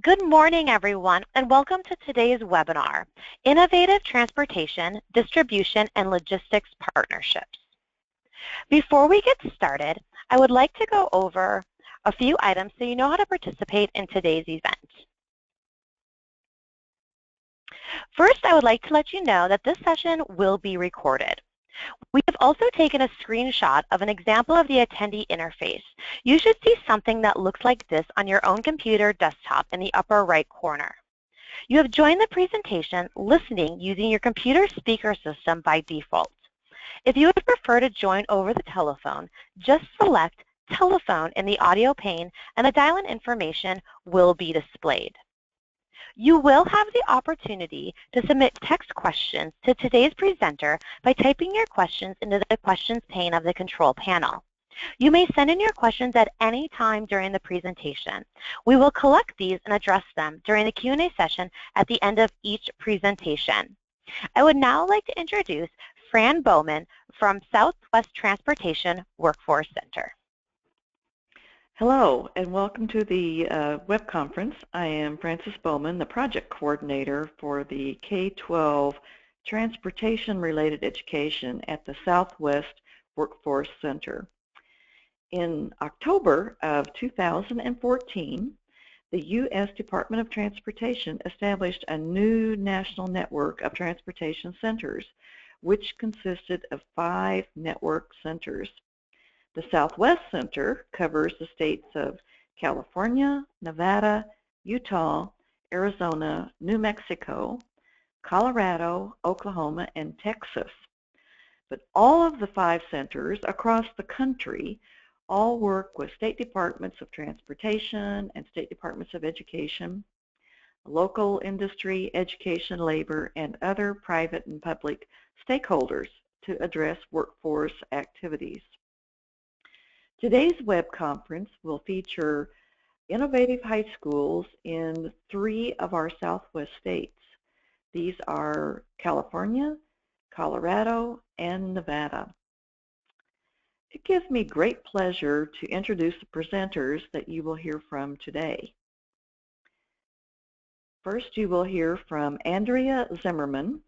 Good morning, everyone, and welcome to today's webinar, Innovative Transportation, Distribution, and Logistics Partnerships. Before we get started, I would like to go over a few items so you know how to participate in today's event. First, I would like to let you know that this session will be recorded. We have also taken a screenshot of an example of the attendee interface. You should see something that looks like this on your own computer desktop in the upper right corner. You have joined the presentation listening using your computer speaker system by default. If you would prefer to join over the telephone, just select Telephone in the audio pane and the dial-in information will be displayed. You will have the opportunity to submit text questions to today's presenter by typing your questions into the questions pane of the control panel. You may send in your questions at any time during the presentation. We will collect these and address them during the Q&A session at the end of each presentation. I would now like to introduce Fran Bowman from Southwest Transportation Workforce Center. Hello, and welcome to the web conference. I am Frances Bowman, the project coordinator for the K-12 transportation-related education at the Southwest Workforce Center. In October of 2014, the U.S. Department of Transportation established a new national network of transportation centers, which consisted of 5 network centers. The Southwest Center covers the states of California, Nevada, Utah, Arizona, New Mexico, Colorado, Oklahoma, and Texas. But all of the 5 centers across the country all work with state departments of transportation and state departments of education, local industry, education, labor, and other private and public stakeholders to address workforce activities. Today's web conference will feature innovative high schools in 3 of our Southwest states. These are California, Colorado, and Nevada. It gives me great pleasure to introduce the presenters that you will hear from today. First, you will hear from Andrea Zimmerman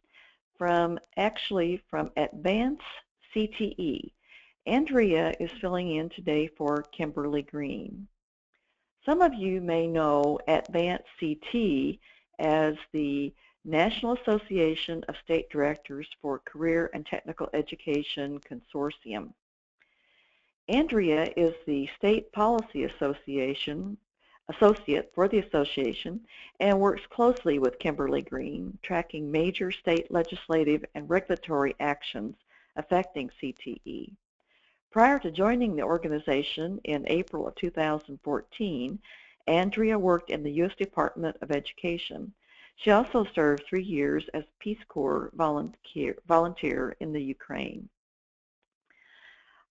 from Advance CTE. Andrea is filling in today for Kimberly Green. Some of you may know Advance CT as the National Association of State Directors for Career and Technical Education Consortium. Andrea is the State Policy Associate for the association and works closely with Kimberly Green, tracking major state legislative and regulatory actions affecting CTE. Prior to joining the organization in April of 2014, Andrea worked in the U.S. Department of Education. She also served 3 years as Peace Corps volunteer in the Ukraine.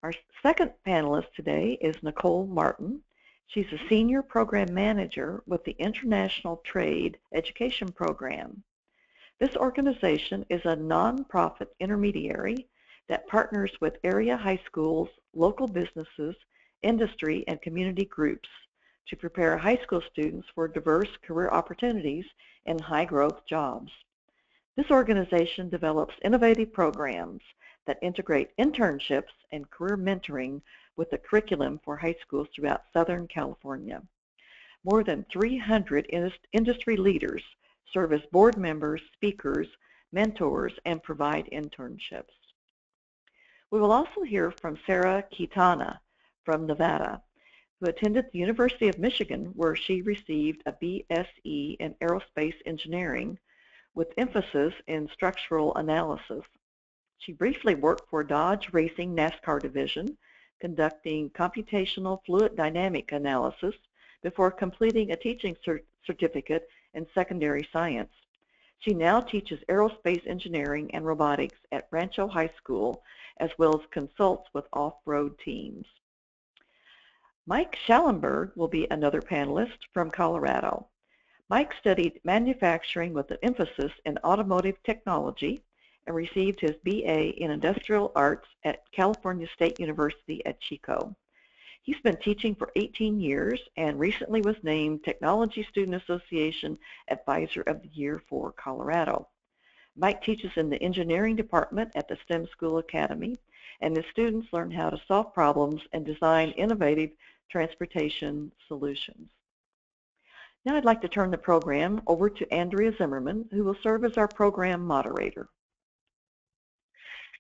Our second panelist today is Nicole Martin. She's a senior program manager with the International Trade Education Program. This organization is a nonprofit intermediary that partners with area high schools, local businesses, industry, and community groups to prepare high school students for diverse career opportunities and high-growth jobs. This organization develops innovative programs that integrate internships and career mentoring with the curriculum for high schools throughout Southern California. More than 300 industry leaders serve as board members, speakers, mentors, and provide internships. We will also hear from Sarah Quintana from Nevada, who attended the University of Michigan, where she received a BSE in Aerospace Engineering with emphasis in structural analysis. She briefly worked for Dodge Racing NASCAR division, conducting computational fluid dynamic analysis before completing a teaching certificate in secondary science. She now teaches aerospace engineering and robotics at Rancho High School, as well as consults with off-road teams. Mike Schallenberg will be another panelist from Colorado. Mike studied manufacturing with an emphasis in automotive technology and received his BA in Industrial Arts at California State University at Chico. He's been teaching for 18 years and recently was named Technology Student Association Advisor of the Year for Colorado. Mike teaches in the engineering department at the STEM School Academy, and his students learn how to solve problems and design innovative transportation solutions. Now I'd like to turn the program over to Andrea Zimmerman, who will serve as our program moderator.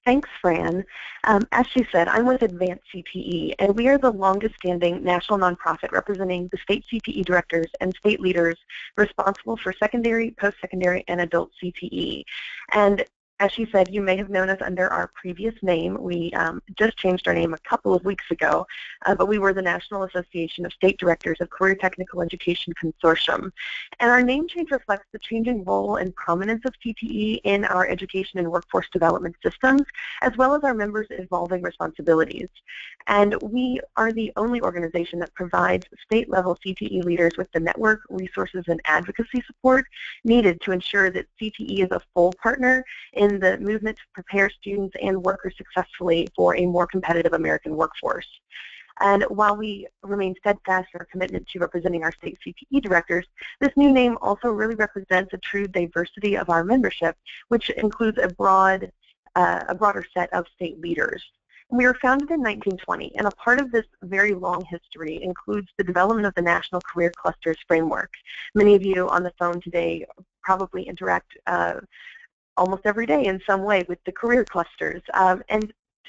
Thanks, Fran. As she said, I'm with Advanced CTE, and we are the longest-standing national nonprofit representing the state CTE directors and state leaders responsible for secondary, post-secondary, and adult CTE. And as she said, you may have known us under our previous name. We just changed our name a couple of weeks ago, but we were the National Association of State Directors of Career Technical Education Consortium. And our name change reflects the changing role and prominence of CTE in our education and workforce development systems, as well as our members' evolving responsibilities. And we are the only organization that provides state-level CTE leaders with the network, resources, and advocacy support needed to ensure that CTE is a full partner in the movement to prepare students and workers successfully for a more competitive American workforce. And while we remain steadfast in our commitment to representing our state CTE directors, this new name also really represents a true diversity of our membership, which includes a broader set of state leaders. We were founded in 1920, and a part of this very long history includes the development of the National Career Clusters Framework. Many of you on the phone today probably interact almost every day in some way with the career clusters.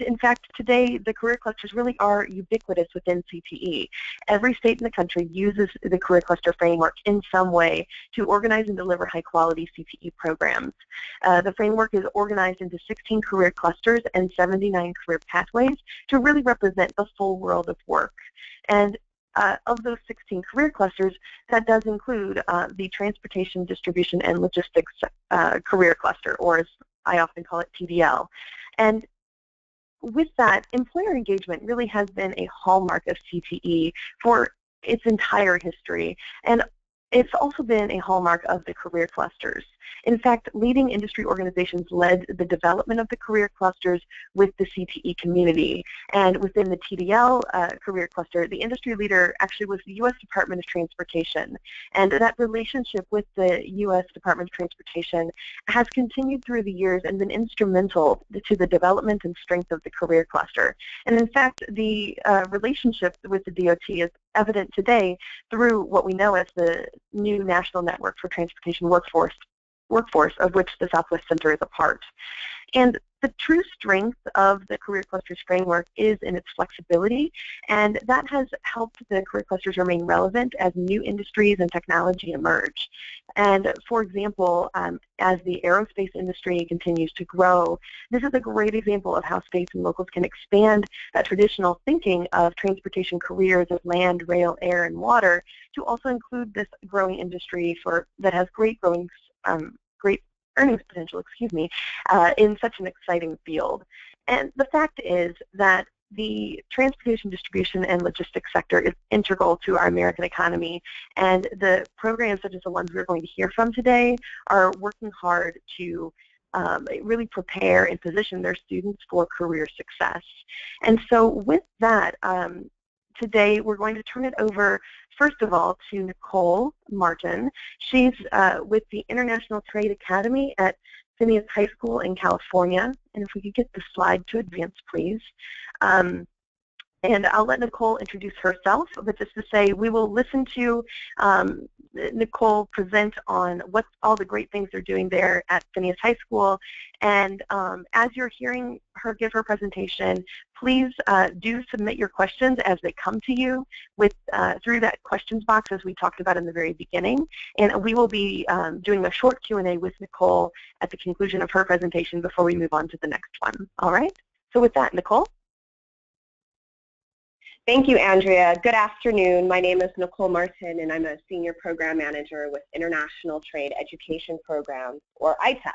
In fact, today the career clusters really are ubiquitous within CTE. Every state in the country uses the career cluster framework in some way to organize and deliver high-quality CTE programs. The framework is organized into 16 career clusters and 79 career pathways to really represent the full world of work. And of those 16 career clusters, that does include the Transportation, Distribution, and Logistics Career Cluster, or as I often call it, TDL. And with that, employer engagement really has been a hallmark of CTE for its entire history, and it's also been a hallmark of the career clusters. In fact, leading industry organizations led the development of the career clusters with the CTE community. And within the TDL career cluster, the industry leader actually was the U.S. Department of Transportation. And that relationship with the U.S. Department of Transportation has continued through the years and been instrumental to the development and strength of the career cluster. And in fact, the relationship with the DOT is evident today through what we know as the new National Network for Transportation Workforce, of which the Southwest Center is a part. And the true strength of the Career Clusters framework is in its flexibility, and that has helped the career clusters remain relevant as new industries and technology emerge. And for example, as the aerospace industry continues to grow, this is a great example of how states and locals can expand that traditional thinking of transportation careers of land, rail, air, and water to also include this growing industry that has great earnings potential, in such an exciting field. And the fact is that the transportation, distribution, and logistics sector is integral to our American economy, and the programs such as the ones we're going to hear from today are working hard to really prepare and position their students for career success. And so with that, today we're going to turn it over, first of all, to Nicole Martin. She's with the International Trade Academy at Phineas High School in California. And if we could get the slide to advance, please. And I'll let Nicole introduce herself, but just to say we will listen to Nicole present on what all the great things they're doing there at Phineas High School. And as you're hearing her give her presentation, please do submit your questions as they come to you through that questions box as we talked about in the very beginning. And we will be doing a short Q&A with Nicole at the conclusion of her presentation before we move on to the next one. All right? So with that, Nicole? Thank you, Andrea. Good afternoon. My name is Nicole Martin, and I'm a Senior Program Manager with International Trade Education Program, or ITEP.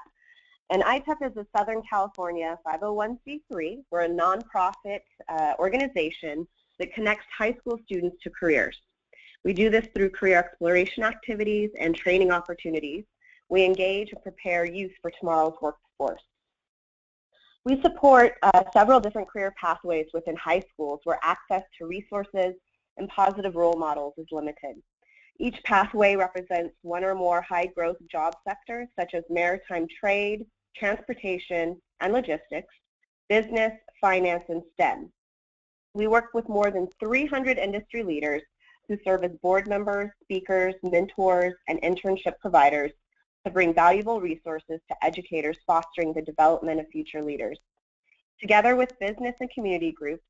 And ITEP is a Southern California 501c3. We're a nonprofit organization that connects high school students to careers. We do this through career exploration activities and training opportunities. We engage and prepare youth for tomorrow's workforce. We support several different career pathways within high schools where access to resources and positive role models is limited. Each pathway represents one or more high-growth job sectors such as maritime trade, transportation and logistics, business, finance, and STEM. We work with more than 300 industry leaders who serve as board members, speakers, mentors, and internship providers to bring valuable resources to educators fostering the development of future leaders. Together with business and community groups,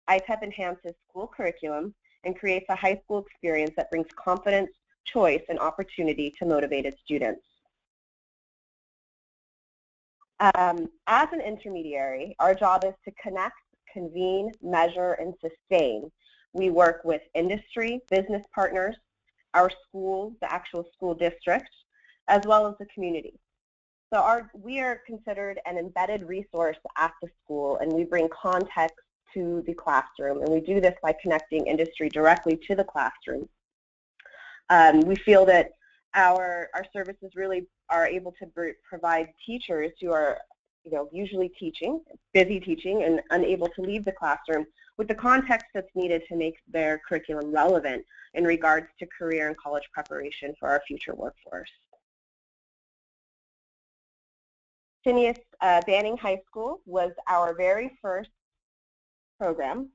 ITEP enhances school curriculum and creates a high school experience that brings confidence, choice, and opportunity to motivated students. As an intermediary, our job is to connect, convene, measure, and sustain. We work with industry, business partners, our schools, the actual school district, as well as the community. So we are considered an embedded resource at the school, and we bring context to the classroom, and we do this by connecting industry directly to the classroom. We feel that our services really are able to provide teachers who are usually busy teaching and unable to leave the classroom with the context that's needed to make their curriculum relevant in regards to career and college preparation for our future workforce. Phineas Banning High School was our very first program.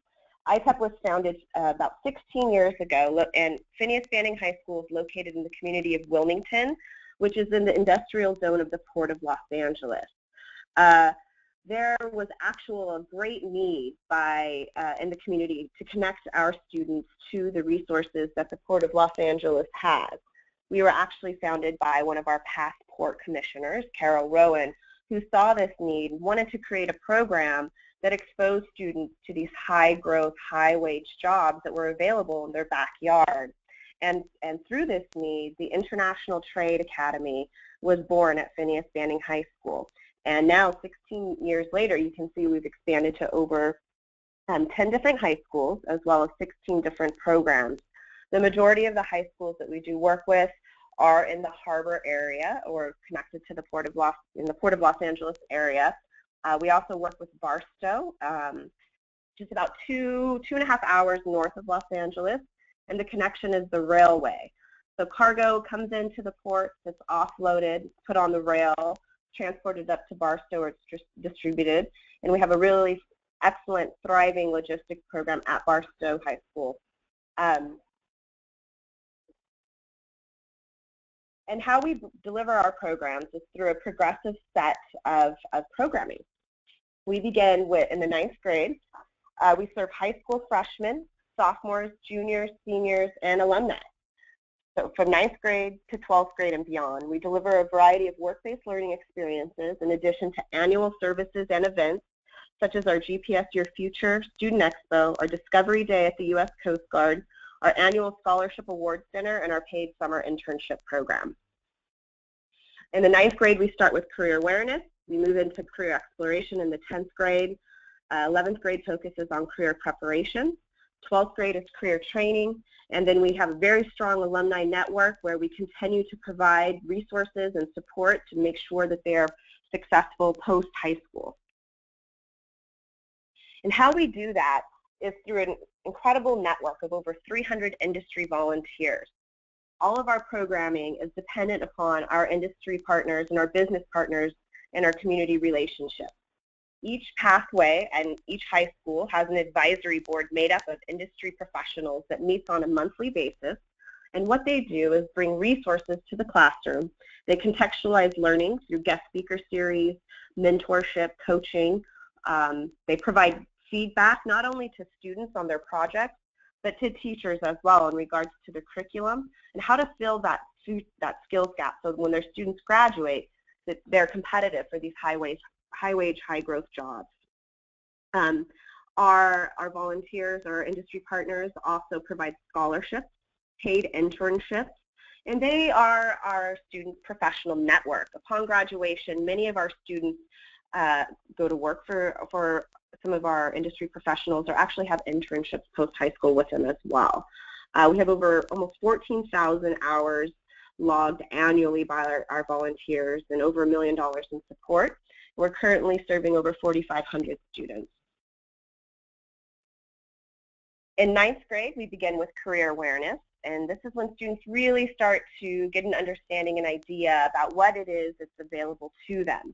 ITEP was founded about 16 years ago, and Phineas Banning High School is located in the community of Wilmington, which is in the industrial zone of the Port of Los Angeles. There was a great need in the community to connect our students to the resources that the Port of Los Angeles has. We were actually founded by one of our past port commissioners, Carol Rowan, who saw this need, wanted to create a program that exposed students to these high-growth, high-wage jobs that were available in their backyard. And through this need, the International Trade Academy was born at Phineas Banning High School. And now, 16 years later, you can see we've expanded to over 10 different high schools, as well as 16 different programs. The majority of the high schools that we do work with are in the harbor area or connected to the Port of Los Angeles area. We also work with Barstow, just about two and a half hours north of Los Angeles, and the connection is the railway. So cargo comes into the port, it's offloaded, put on the rail, transported up to Barstow, where it's distributed, and we have a really excellent, thriving logistics program at Barstow High School. And how we deliver our programs is through a progressive set of programming. We begin in the 9th grade. We serve high school freshmen, sophomores, juniors, seniors, and alumni. So from 9th grade to 12th grade and beyond, we deliver a variety of work-based learning experiences in addition to annual services and events such as our GPS Your Future Student Expo, our Discovery Day at the U.S. Coast Guard, our annual Scholarship Awards Dinner, and our paid summer internship program. In the 9th grade, we start with career awareness. We move into career exploration in the 10th grade. 11th grade focuses on career preparation. 12th grade is career training. And then we have a very strong alumni network where we continue to provide resources and support to make sure that they are successful post-high school. And how we do that is through an incredible network of over 300 industry volunteers. All of our programming is dependent upon our industry partners and our business partners and our community relationships. Each pathway and each high school has an advisory board made up of industry professionals that meets on a monthly basis. And what they do is bring resources to the classroom. They contextualize learning through guest speaker series, mentorship, coaching. They provide feedback not only to students on their projects, but to teachers as well in regards to the curriculum and how to fill that skills gap so when their students graduate, that they're competitive for these high-wage, high-growth jobs. Our volunteers, our industry partners also provide scholarships, paid internships, and they are our student professional network. Upon graduation, many of our students go to work for some of our industry professionals or actually have internships post-high school with them as well. We have over almost 14,000 hours logged annually by our volunteers and over $1 million in support. We're currently serving over 4,500 students. In 9th grade, we begin with career awareness, and this is when students really start to get an understanding and idea about what it is that's available to them.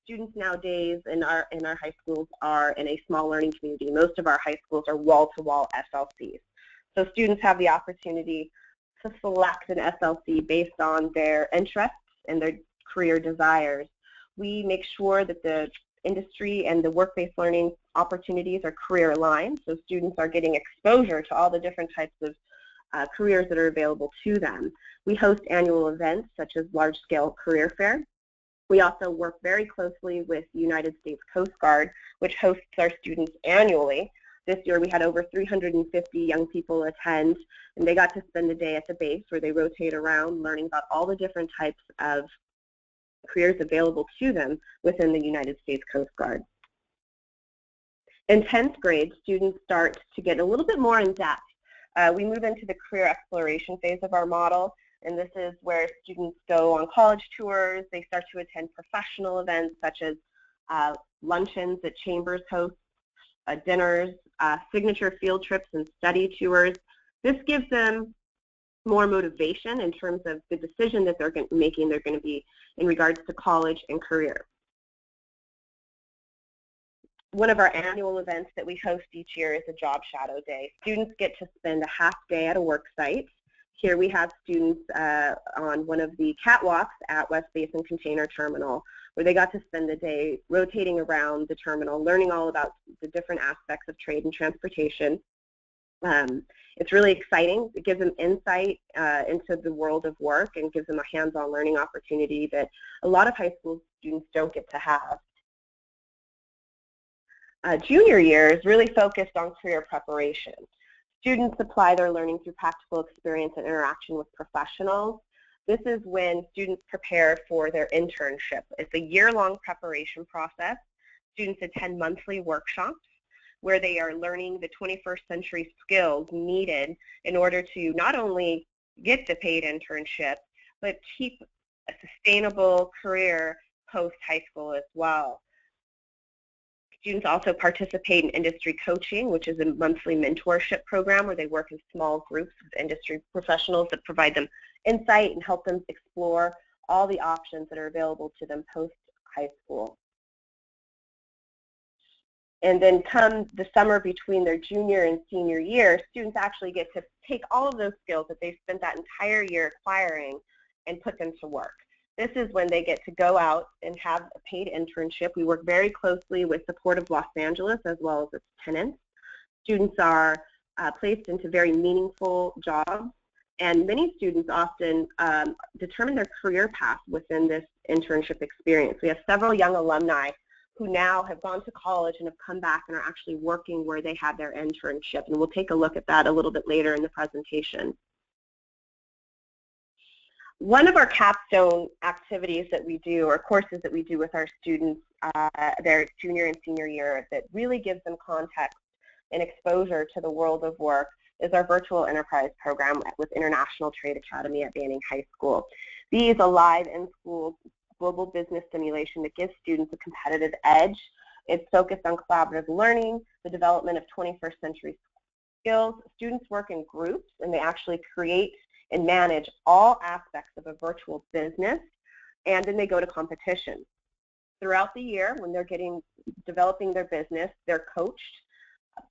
Students nowadays in our high schools are in a small learning community. Most of our high schools are wall-to-wall SLCs. So students have the opportunity to select an SLC based on their interests and their career desires. We make sure that the industry and the work-based learning opportunities are career aligned, so students are getting exposure to all the different types of careers that are available to them. We host annual events such as large-scale career fair. We also work very closely with the United States Coast Guard, which hosts our students annually. This year we had over 350 young people attend, and they got to spend a day at the base where they rotate around learning about all the different types of careers available to them within the United States Coast Guard. In 10th grade, students start to get a little bit more in depth. We move into the career exploration phase of our model, and this is where students go on college tours. They start to attend professional events such as luncheons that Chambers hosts, dinners, signature field trips and study tours. This gives them more motivation in terms of the decision that they're making they're going to be in regards to college and career. One of our annual events that we host each year is a Job Shadow Day. Students get to spend a half day at a work site. Here we have students on one of the catwalks at West Basin Container Terminal, where they got to spend the day rotating around the terminal, learning all about the different aspects of trade and transportation. It's really exciting. It gives them insight into the world of work and gives them a hands-on learning opportunity that a lot of high school students don't get to have. Junior year is really focused on career preparation. Students apply their learning through practical experience and interaction with professionals. This is when students prepare for their internship. It's a year-long preparation process. Students attend monthly workshops where they are learning the 21st century skills needed in order to not only get the paid internship, but keep a sustainable career post-high school as well. Students also participate in industry coaching, which is a monthly mentorship program where they work in small groups with industry professionals that provide them insight and help them explore all the options that are available to them post-high school. And then come the summer between their junior and senior year, students actually get to take all of those skills that they've spent that entire year acquiring and put them to work. This is when they get to go out and have a paid internship. We work very closely with the Port of Los Angeles as well as its tenants. Students are placed into very meaningful jobs, and many students often determine their career path within this internship experience. We have several young alumni who now have gone to college and have come back and are actually working where they had their internship, and we'll take a look at that a little bit later in the presentation. One of our capstone activities that we do, or courses that we do with our students, their junior and senior year, that really gives them context and exposure to the world of work, is our virtual enterprise program with International Trade Academy at Banning High School. These a live in-school global business simulation that gives students a competitive edge. It's focused on collaborative learning, the development of 21st century skills. Students work in groups, and they actually create and manage all aspects of a virtual business, and then they go to competition. Throughout the year, when they're developing their business, they're coached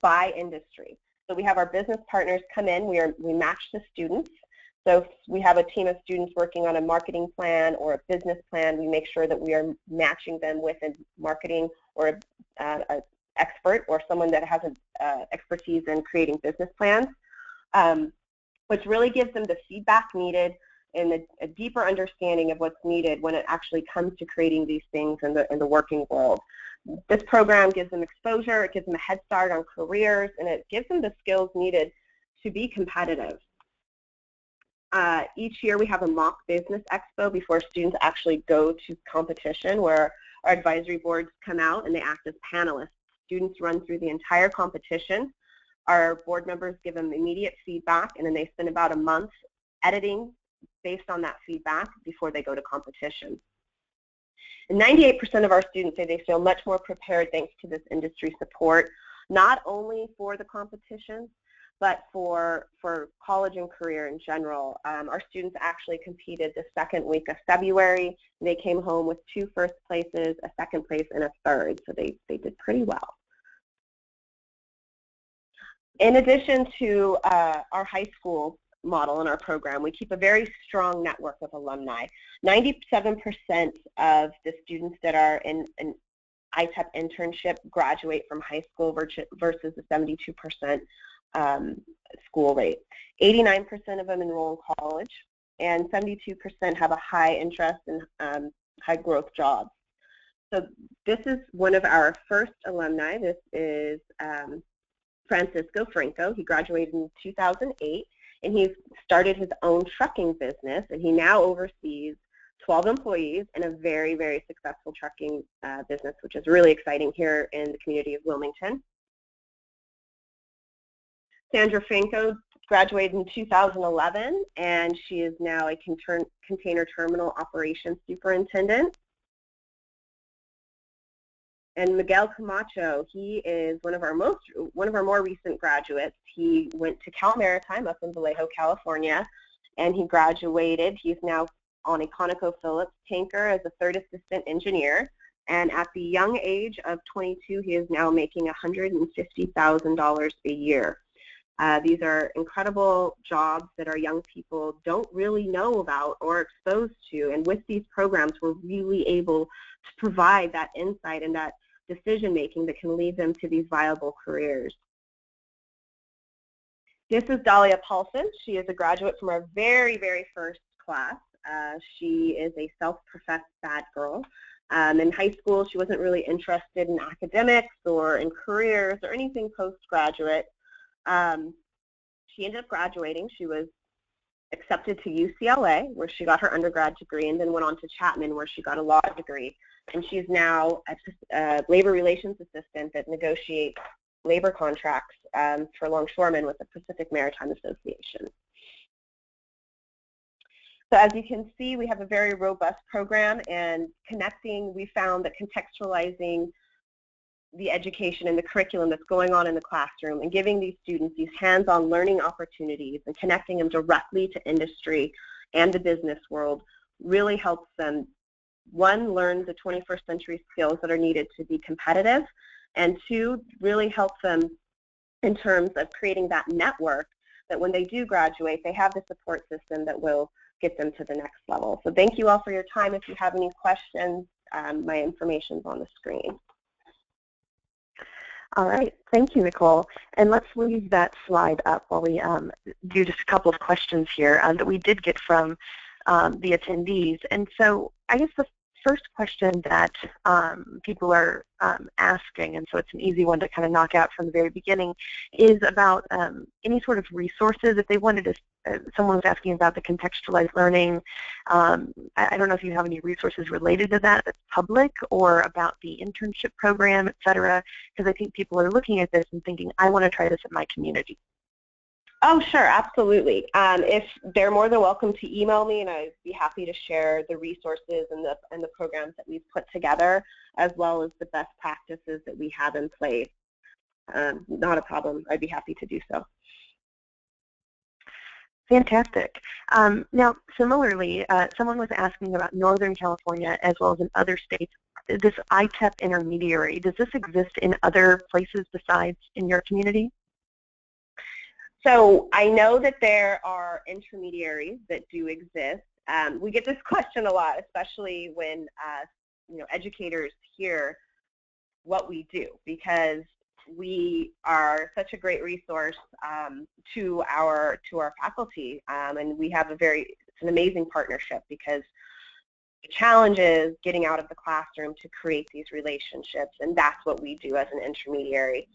by industry. So we have our business partners come in, we match the students. So if we have a team of students working on a marketing plan or a business plan, we make sure that we are matching them with a marketing or an expert or someone that has expertise in creating business plans, which really gives them the feedback needed and a deeper understanding of what's needed when it actually comes to creating these things in the working world. This program gives them exposure, it gives them a head start on careers, and it gives them the skills needed to be competitive. Each year we have a mock business expo before students actually go to competition, where our advisory boards come out and they act as panelists. Students run through the entire competition. Our board members give them immediate feedback, and then they spend about a month editing based on that feedback before they go to competition. And 98% of our students say they feel much more prepared thanks to this industry support, not only for the competition, but for college and career in general. Our students actually competed the second week of February, and they came home with 2 first places, a second place, and a third, so they did pretty well. In addition to our high school model in our program, we keep a very strong network of alumni. 97% of the students that are in an ITEP internship graduate from high school versus the 72% school rate. 89% of them enroll in college, and 72% have a high interest in high growth jobs. So this is one of our first alumni. This is Francisco Franco. He graduated in 2008, and he started his own trucking business, and he now oversees 12 employees in a very, very successful trucking business, which is really exciting here in the community of Wilmington. Sandra Franco graduated in 2011, and she is now a container terminal operations superintendent. And Miguel Camacho, he is one of our more recent graduates. He went to Cal Maritime up in Vallejo, California, and he graduated. He's now on a ConocoPhillips tanker as a third assistant engineer. And at the young age of 22, he is now making $150,000 a year. These are incredible jobs that our young people don't really know about or exposed to. And with these programs, we're really able to provide that insight and that decision-making that can lead them to these viable careers. This is Dahlia Paulson. She is a graduate from our very, very first class. She is a self-professed bad girl. In high school, she wasn't really interested in academics or in careers or anything postgraduate. She ended up graduating. She was accepted to UCLA, where she got her undergrad degree, and then went on to Chapman, where she got a law degree. And she's now a labor relations assistant that negotiates labor contracts for longshoremen with the Pacific Maritime Association. So as you can see, we have a very robust program, and we found that contextualizing the education and the curriculum that's going on in the classroom and giving these students these hands-on learning opportunities and connecting them directly to industry and the business world really helps them, one, learn the 21st century skills that are needed to be competitive, and two, really helps them in terms of creating that network that when they do graduate, they have the support system that will get them to the next level. So thank you all for your time. If you have any questions, my information is on the screen. All right, thank you, Nicole. And let's leave that slide up while we do just a couple of questions here that we did get from the attendees. And so I guess the first question that people are asking, and so it's an easy one to kind of knock out from the very beginning, is about any sort of resources. If they wanted to, someone was asking about the contextualized learning. I don't know if you have any resources related to that that's public, or about the internship program, et cetera, because I think people are looking at this and thinking, I want to try this at my community. Oh, sure, absolutely. If they're more than welcome to email me, and I'd be happy to share the resources and the programs that we've put together, as well as the best practices that we have in place. Not a problem. I'd be happy to do so. Fantastic. Now, similarly, someone was asking about Northern California as well as in other states. This ITEP intermediary, does this exist in other places besides in your community? So I know that there are intermediaries that do exist. We get this question a lot, especially when educators hear what we do, because we are such a great resource to our faculty, and we have it's an amazing partnership, because the challenge is getting out of the classroom to create these relationships, and that's what we do as an intermediary.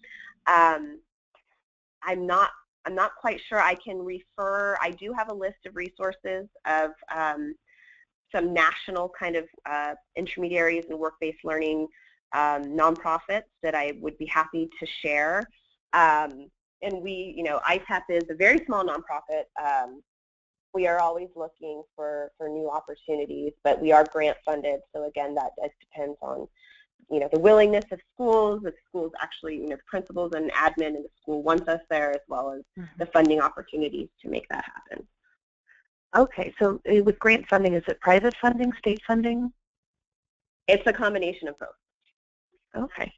I'm not quite sure. I can refer. I do have a list of resources of some national kind of intermediaries and work-based learning nonprofits that I would be happy to share. And ITEP is a very small nonprofit we are always looking for new opportunities, but we are grant funded. So again, that depends on, you know, the willingness of schools, if schools actually, you know, the principals and admin in the school wants us there, as well as the funding opportunities to make that happen. Okay, so with grant funding, is it private funding, state funding? It's a combination of both. Okay.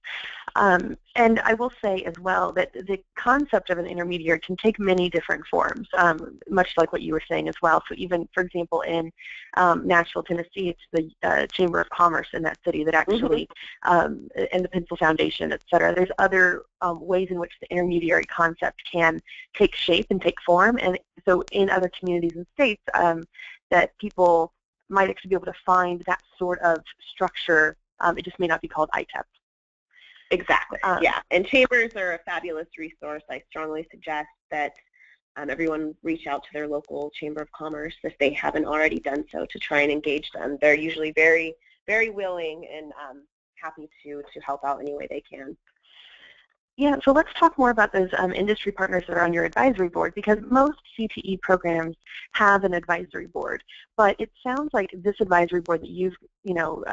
And I will say as well that the concept of an intermediary can take many different forms, much like what you were saying as well. So even, for example, in Nashville, Tennessee, it's the Chamber of Commerce in that city that actually, and the Pencil Foundation, et cetera. There's other ways in which the intermediary concept can take shape and take form. And so in other communities and states, that people might actually be able to find that sort of structure. It just may not be called ITEP. Exactly. Yeah, and chambers are a fabulous resource. I strongly suggest that everyone reach out to their local Chamber of Commerce if they haven't already done so, to try and engage them. They're usually very, very willing and happy to help out any way they can. Yeah, so let's talk more about those industry partners that are on your advisory board, because most CTE programs have an advisory board, but it sounds like this advisory board that you've, you know,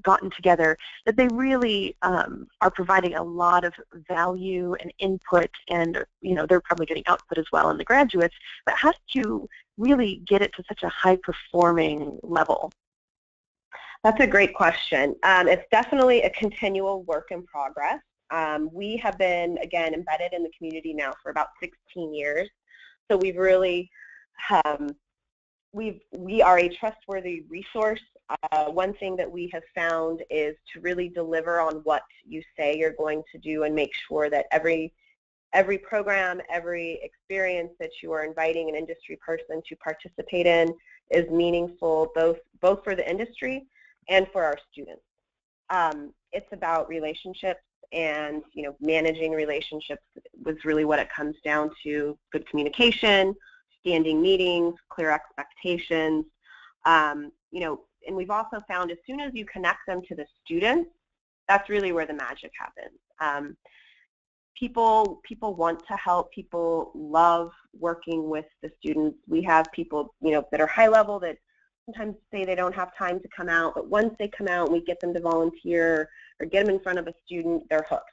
gotten together, that they really are providing a lot of value and input, and you know, they're probably getting output as well in the graduates, but how did you really get it to such a high performing level? That's a great question. It's definitely a continual work in progress. We have been, again, embedded in the community now for about 16 years, so we've really we are a trustworthy resource. One thing that we have found is to really deliver on what you say you're going to do, and make sure that every program, every experience that you are inviting an industry person to participate in is meaningful, both for the industry and for our students. It's about relationships, and you know, managing relationships was really what it comes down to. Good communication, standing meetings, clear expectations, you know, and we've also found as soon as you connect them to the students, that's really where the magic happens. People want to help. People love working with the students. We have people, you know, that are high level that sometimes say they don't have time to come out, but once they come out and we get them to volunteer or get them in front of a student, they're hooked.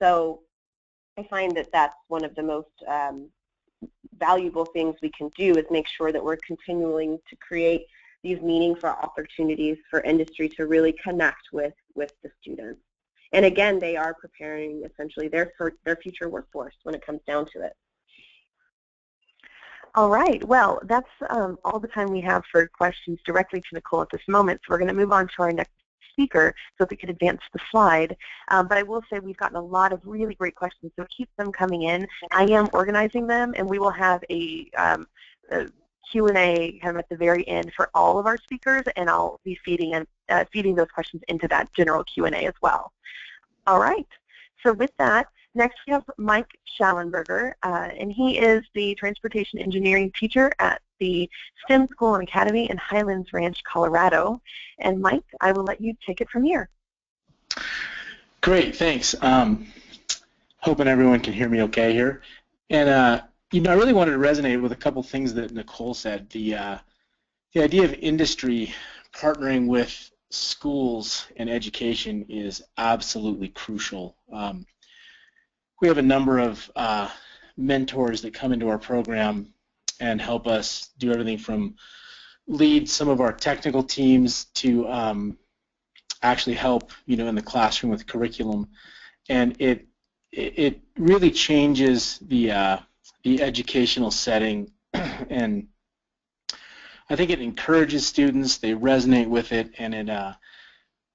So I find that that's one of the most valuable things we can do, is make sure that we're continuing to create these meaningful opportunities for industry to really connect with the students. And again, they are preparing essentially their future workforce when it comes down to it. All right, well, that's all the time we have for questions directly to Nicole at this moment, so we're going to move on to our next speaker, so if we could advance the slide. But I will say we've gotten a lot of really great questions, so keep them coming in. I am organizing them, and we will have a Q&A kind of at the very end for all of our speakers, and I'll be feeding those questions into that general Q&A as well. All right, so with that, next we have Mike Schallenberger, and he is the transportation engineering teacher at the STEM School and Academy in Highlands Ranch, Colorado. And Mike, I will let you take it from here. Great, thanks. Hoping everyone can hear me okay here. And you know, I really wanted to resonate with a couple things that Nicole said. The idea of industry partnering with schools and education is absolutely crucial. We have a number of mentors that come into our program and help us do everything from lead some of our technical teams to actually help, you know, in the classroom with curriculum, and it really changes the educational setting, and I think it encourages students. They resonate with it, and it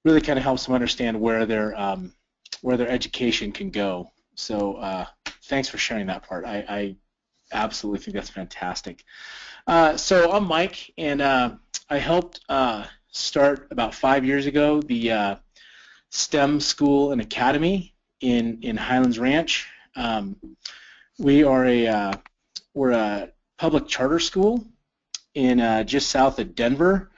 really kind of helps them understand where their education can go. So thanks for sharing that part. I absolutely think that's fantastic. So I'm Mike, and I helped start about 5 years ago the STEM School and Academy in Highlands Ranch. We're a public charter school in just south of Denver.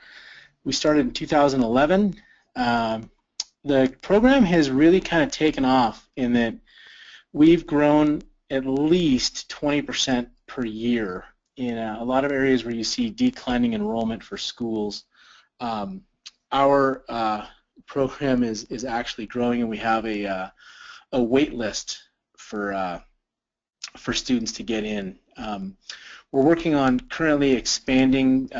We started in 2011. The program has really kind of taken off in that we've grown at least 20% per year in a lot of areas where you see declining enrollment for schools, our program is actually growing, and we have a wait list for students to get in. We're working on currently expanding.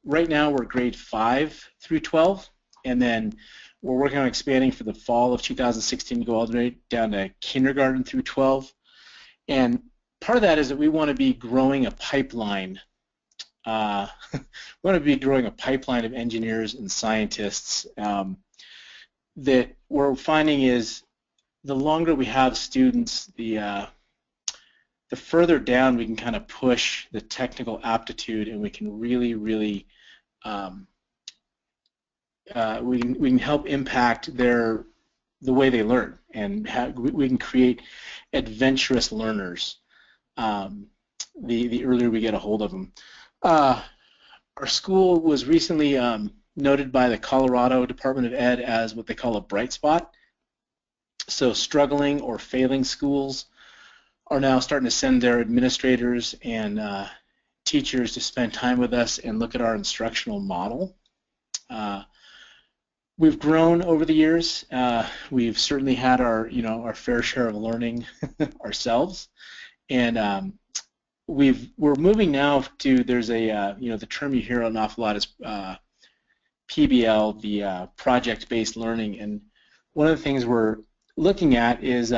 Right now we're grade 5 through 12, and then we're working on expanding for the fall of 2016 to go all the way down to kindergarten through 12. And part of that is that we want to be growing a pipeline. We want to be growing a pipeline of engineers and scientists. That we're finding is the longer we have students, the further down we can kind of push the technical aptitude, and we can really we can help impact the way they learn, and we can create adventurous learners the earlier we get a hold of them. Our school was recently noted by the Colorado Department of Ed as what they call a bright spot. So struggling or failing schools are now starting to send their administrators and teachers to spend time with us and look at our instructional model. We've grown over the years. We've certainly had our fair share of learning ourselves, and we're moving now to, there's a the term you hear an awful lot is PBL, the project-based learning, and one of the things we're looking at is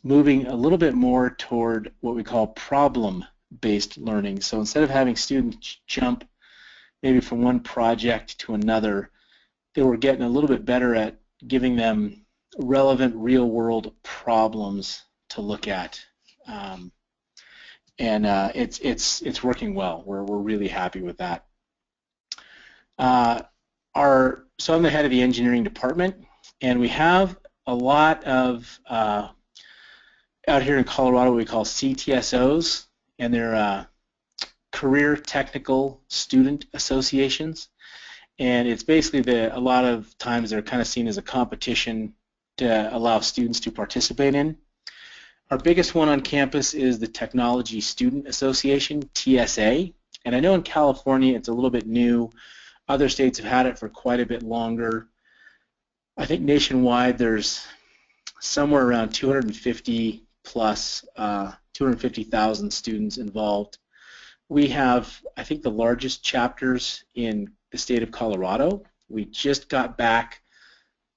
moving a little bit more toward what we call problem-based learning. So instead of having students jump maybe from one project to another, they were getting a little bit better at giving them relevant real-world problems to look at, and it's working well. We're really happy with that. So I'm the head of the engineering department, and we have a lot of out here in Colorado what we call CTSOs, and they're Career Technical Student Associations, and it's basically a lot of times they're kind of seen as a competition to allow students to participate in. Our biggest one on campus is the Technology Student Association, TSA, and I know in California it's a little bit new. Other states have had it for quite a bit longer. I think nationwide there's somewhere around 250,000 students involved. We have, I think, the largest chapters in the state of Colorado. We just got back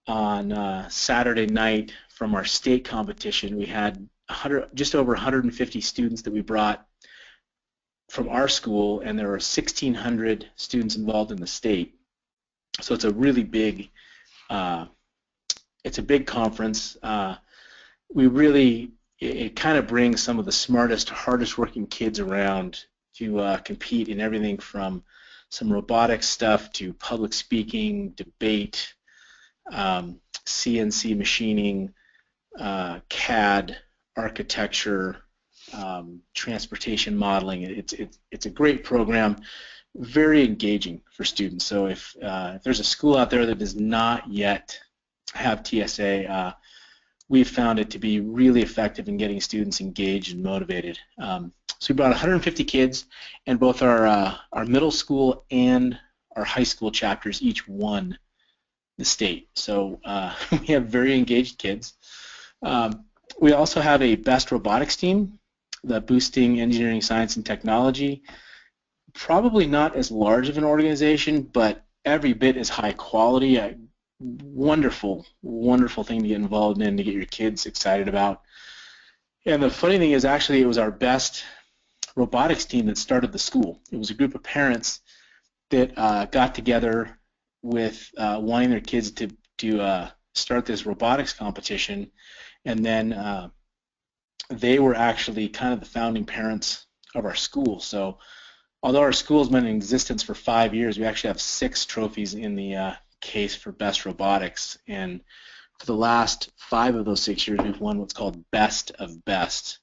on Saturday night from our state competition. We had just over 150 students that we brought from our school, and there were 1,600 students involved in the state. So it's a really big, it's a big conference. It kind of brings some of the smartest, hardest working kids around to compete in everything from some robotics stuff to public speaking, debate, CNC machining, CAD, architecture, transportation modeling. It's a great program, very engaging for students. So if there's a school out there that does not yet have TSA, we've found it to be really effective in getting students engaged and motivated. So we brought 150 kids, and both our middle school and our high school chapters each won the state. So we have very engaged kids. We also have a best robotics team, the Boosting Engineering, Science, and Technology. Probably not as large of an organization, but every bit as high quality. A wonderful, wonderful thing to get involved in, to get your kids excited about. And the funny thing is, actually, it was our best robotics team that started the school. It was a group of parents that got together with wanting their kids to start this robotics competition, and then they were actually kind of the founding parents of our school. So although our school has been in existence for 5 years, we actually have 6 trophies in the case for best robotics, and for the last 5 of those 6 years we've won what's called Best of Best,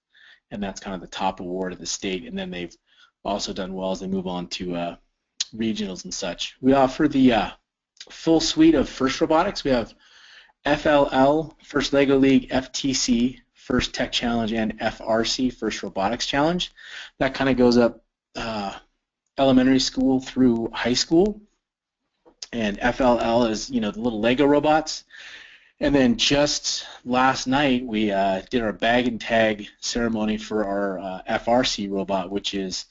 and that's kind of the top award of the state. And then they've also done well as they move on to regionals and such. We offer the full suite of FIRST robotics. We have FLL, First Lego League, FTC, First Tech Challenge and FRC, First Robotics Challenge. That kind of goes up elementary school through high school. And FLL is, the little Lego robots. And then just last night, we did our bag and tag ceremony for our FRC robot, which is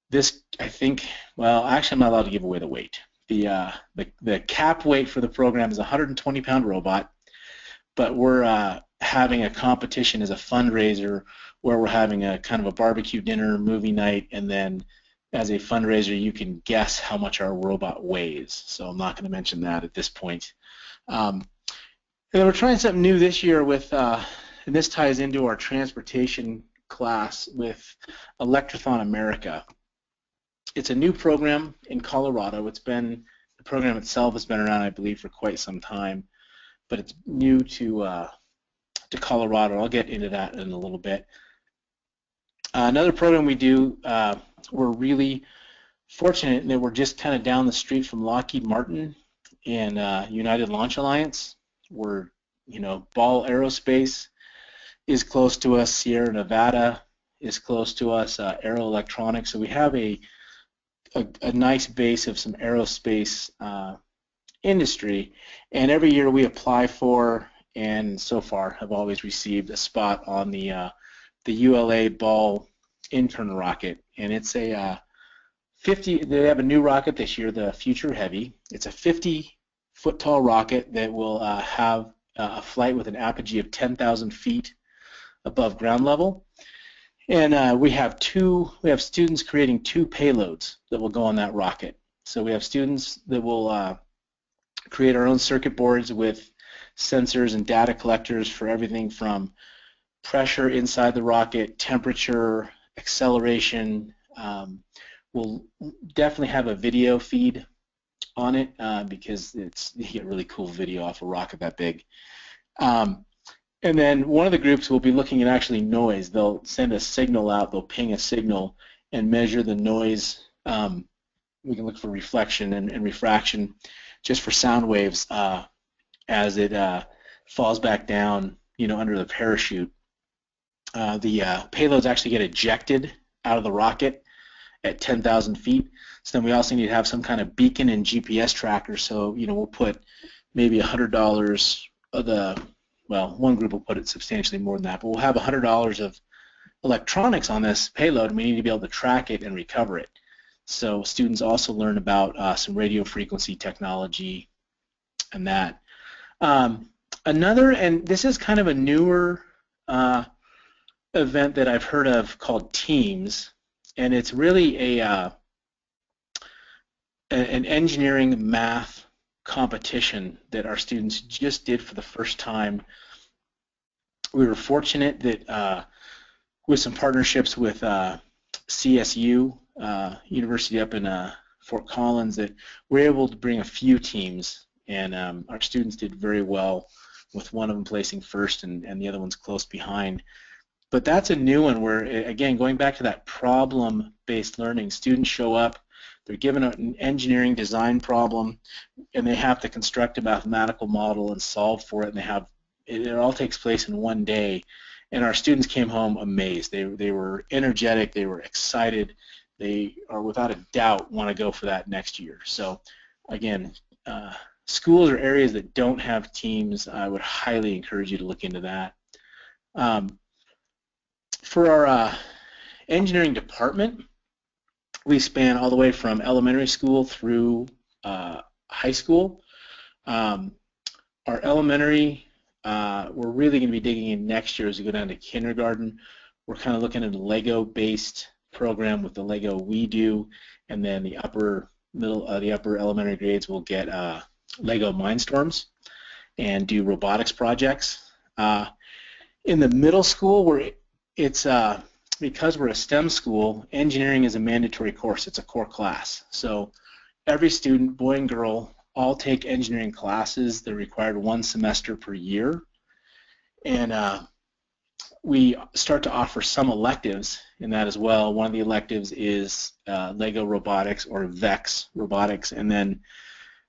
this, I think, well, actually I'm not allowed to give away the weight. The cap weight for the program is a 120-pound robot, but we're having a competition as a fundraiser where we're having a kind of a barbecue dinner, movie night, and then as a fundraiser you can guess how much our robot weighs. So I'm not going to mention that at this point. And then we're trying something new this year with, and this ties into our transportation class with Electrothon America. It's a new program in Colorado. The program itself has been around, I believe, for quite some time, but it's new to Colorado. I'll get into that in a little bit. Another program we do, we're really fortunate that we're just kind of down the street from Lockheed Martin and United Launch Alliance. We're, Ball Aerospace is close to us. Sierra Nevada is close to us. Aero Electronics. So we have a nice base of some aerospace industry, and every year we apply for, and so far have always received a spot on the ULA Ball intern rocket, and it's a 50. They have a new rocket this year, the Future Heavy. It's a 50-foot tall rocket that will have a flight with an apogee of 10,000 feet above ground level. And we have students creating 2 payloads that will go on that rocket. So we have students that will create our own circuit boards with sensors and data collectors for everything from pressure inside the rocket, temperature, acceleration. We'll definitely have a video feed on it because you get really cool video off a rocket that big. And then one of the groups will be looking at actually noise. They'll send a signal out, they'll ping a signal and measure the noise. We can look for reflection and refraction just for sound waves as it falls back down, under the parachute. The payloads actually get ejected out of the rocket at 10,000 feet. So then we also need to have some kind of beacon and GPS tracker. So, we'll put maybe $100 of one group will put it substantially more than that, but we'll have $100 of electronics on this payload, and we need to be able to track it and recover it. So students also learn about some radio frequency technology and that. Another, and this is kind of a newer event that I've heard of called Teams, and it's really an engineering math competition that our students just did for the first time. We were fortunate that with some partnerships with CSU, University up in Fort Collins, that we're able to bring a few teams, and our students did very well, with one of them placing first and the other one's close behind. But that's a new one where, again, going back to that problem-based learning, students show up, they're given an engineering design problem, and they have to construct a mathematical model and solve for it, and it all takes place in one day. And our students came home amazed. They were energetic, they were excited, they are without a doubt want to go for that next year. So again, schools or areas that don't have teams, I would highly encourage you to look into that. For our engineering department, we span all the way from elementary school through high school. Our elementary, we're really going to be digging in next year as we go down to kindergarten. We're kind of looking at a Lego-based program with the Lego We Do, and then the upper elementary grades will get Lego Mindstorms and do robotics projects. In the middle school, because we're a STEM school, engineering is a mandatory course. It's a core class. So every student, boy and girl, all take engineering classes. They're required 1 semester per year. And we start to offer some electives in that as well. One of the electives is Lego Robotics, or VEX Robotics. And then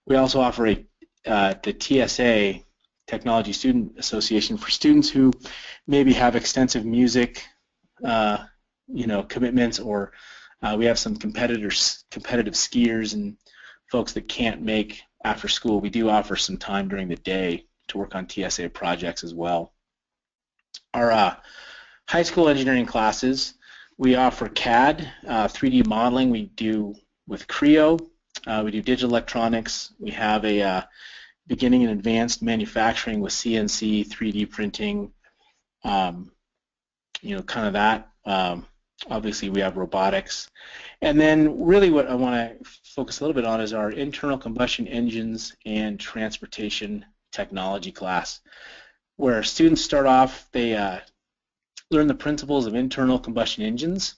we also offer the TSA Technology Student Association for students who maybe have extensive music commitments, or we have some competitive skiers and folks that can't make after school. We do offer some time during the day to work on TSA projects as well. Our high school engineering classes, we offer CAD, 3D modeling we do with Creo, we do digital electronics, we have a beginning in advanced manufacturing with CNC, 3D printing, kind of that. Obviously we have robotics. And then really what I want to focus a little bit on is our internal combustion engines and transportation technology class, where students start off, they learn the principles of internal combustion engines.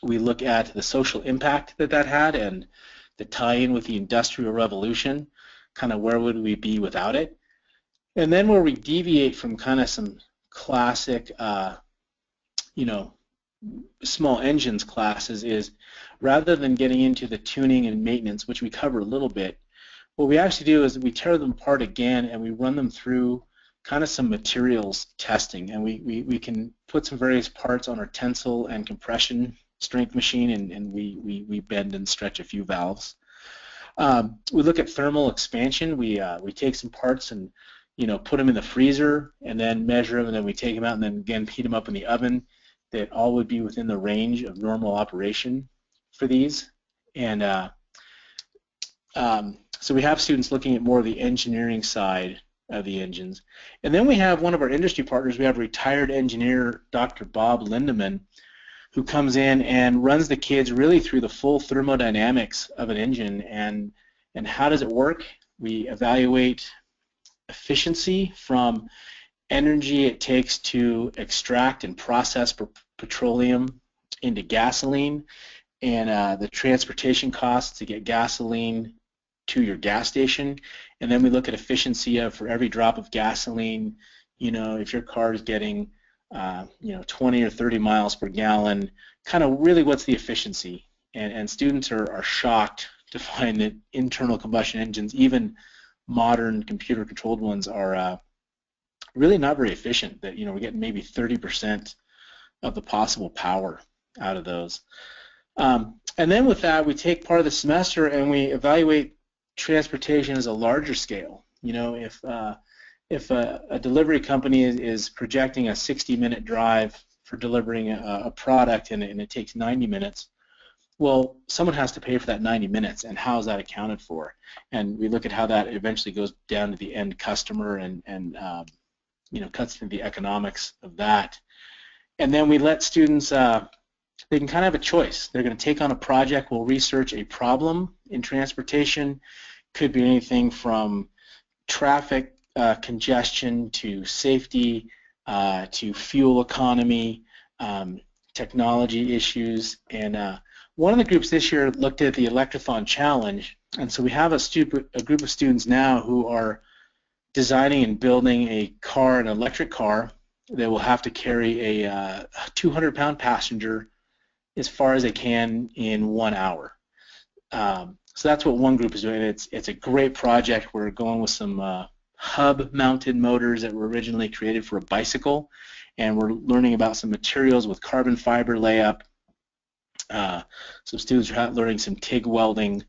We look at the social impact that had and the tie-in with the Industrial Revolution, kind of where would we be without it. And then where we deviate from kind of some classic, small engines classes is, rather than getting into the tuning and maintenance, which we cover a little bit, what we actually do is we tear them apart again and we run them through kind of some materials testing, and we can put some various parts on our tensile and compression strength machine, and we bend and stretch a few valves. We look at thermal expansion. We take some parts and put them in the freezer and then measure them, and then we take them out and then again heat them up in the oven. That all would be within the range of normal operation for these. And so we have students looking at more of the engineering side of the engines. And then we have one of our industry partners. We have retired engineer Dr. Bob Lindeman, who comes in and runs the kids really through the full thermodynamics of an engine and how does it work. We evaluate efficiency from energy it takes to extract and process petroleum into gasoline, and the transportation costs to get gasoline to your gas station. And then we look at efficiency of, for every drop of gasoline, if your car is getting 20 or 30 miles per gallon, kind of really what's the efficiency. And students are shocked to find that internal combustion engines, even modern computer controlled ones, are really not very efficient, that we're getting maybe 30% of the possible power out of those. And then with that, we take part of the semester and we evaluate transportation as a larger scale. If a delivery company is projecting a 60-minute drive for delivering a product and it takes 90 minutes, well, someone has to pay for that 90 minutes, and how is that accounted for? And we look at how that eventually goes down to the end customer and cuts through the economics of that. And then we let students, they can kind of have a choice. They're going to take on a project. We'll research a problem in transportation. Could be anything from traffic congestion to safety to fuel economy, technology issues. And one of the groups this year looked at the Electrothon Challenge. And so we have a group of students now who are designing and building a car, an electric car, that will have to carry a 200-pound passenger as far as they can in 1 hour. So that's what one group is doing. It's a great project. We're going with some hub-mounted motors that were originally created for a bicycle, and we're learning about some materials with carbon fiber layup. Some students are learning some TIG welding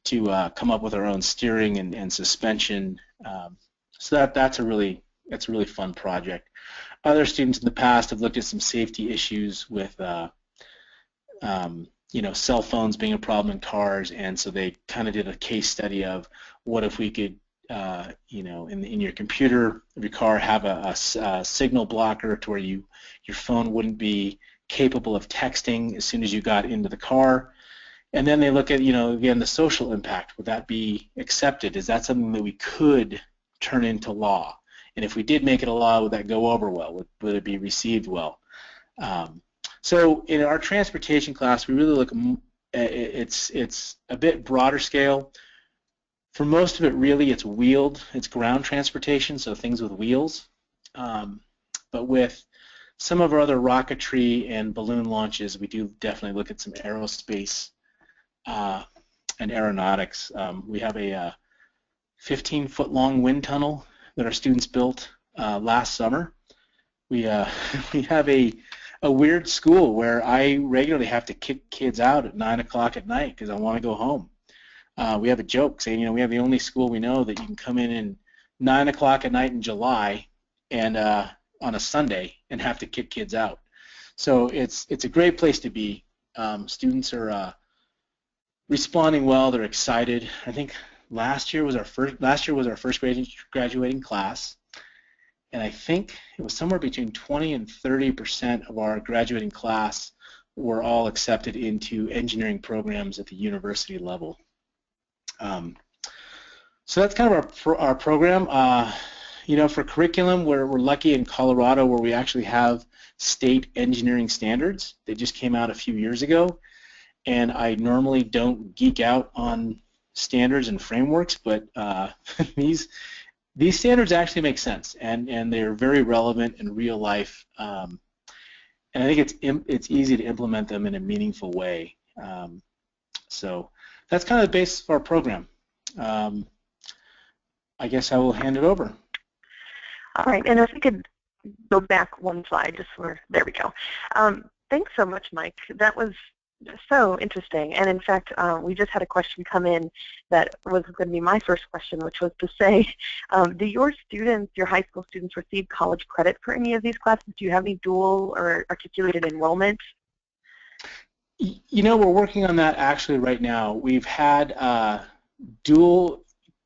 to come up with our own steering and suspension. So that's a really fun project. Other students in the past have looked at some safety issues with cell phones being a problem in cars, and so they kind of did a case study of what if we could in your computer of your car have a signal blocker to where your phone wouldn't be capable of texting as soon as you got into the car. And then they look at again the social impact. Would that be accepted? Is that something that we could turn into law? And if we did make it a law, would that go over well? Would it be received well? So in our transportation class, we really look it's a bit broader scale. For most of it, really, it's wheeled. It's ground transportation, so things with wheels. But with some of our other rocketry and balloon launches, we do definitely look at some aerospace and aeronautics. We have a 15-foot-long wind tunnel that our students built last summer. We we have a weird school where I regularly have to kick kids out at 9 o'clock at night because I want to go home. We have a joke saying, you know, we have the only school we know that you can come in 9 o'clock at night in July and on a Sunday and have to kick kids out. So it's a great place to be. Students are responding well. They're excited. I think last year was our first graduating class, and I think it was somewhere between 20 and 30% of our graduating class were all accepted into engineering programs at the university level. So that's kind of our program. You know, for curriculum, we're lucky in Colorado where we actually have state engineering standards. They just came out a few years ago, and I normally don't geek out on standards and frameworks, but these standards actually make sense, and they're very relevant in real life, and I think it's easy to implement them in a meaningful way. So that's kind of the basis of our program. I guess I will hand it over. All right, and if we could go back one slide, just for, there we go. Thanks so much, Mike. That was so interesting, and in fact, we just had a question come in that was going to be my first question, which was to say, do your students, your high school students, receive college credit for any of these classes? Do you have any dual or articulated enrollment? You know, we're working on that actually right now. We've had dual,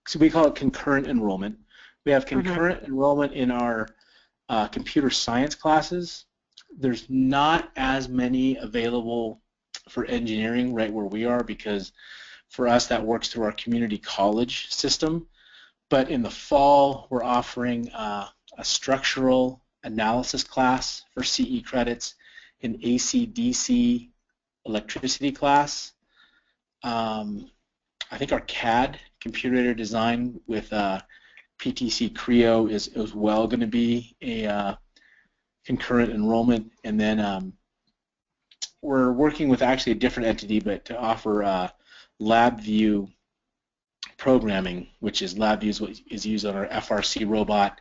so we call it concurrent enrollment. We have concurrent enrollment in our computer science classes. There's not as many available for engineering right where we are because for us that works through our community college system. But in the fall, we're offering a structural analysis class for CE credits, an AC/DC electricity class. I think our CAD, computer-aided design with PTC Creo is as well going to be a concurrent enrollment, and then we're working with actually a different entity, but to offer LabVIEW programming, which is LabVIEW is what is used on our FRC robot,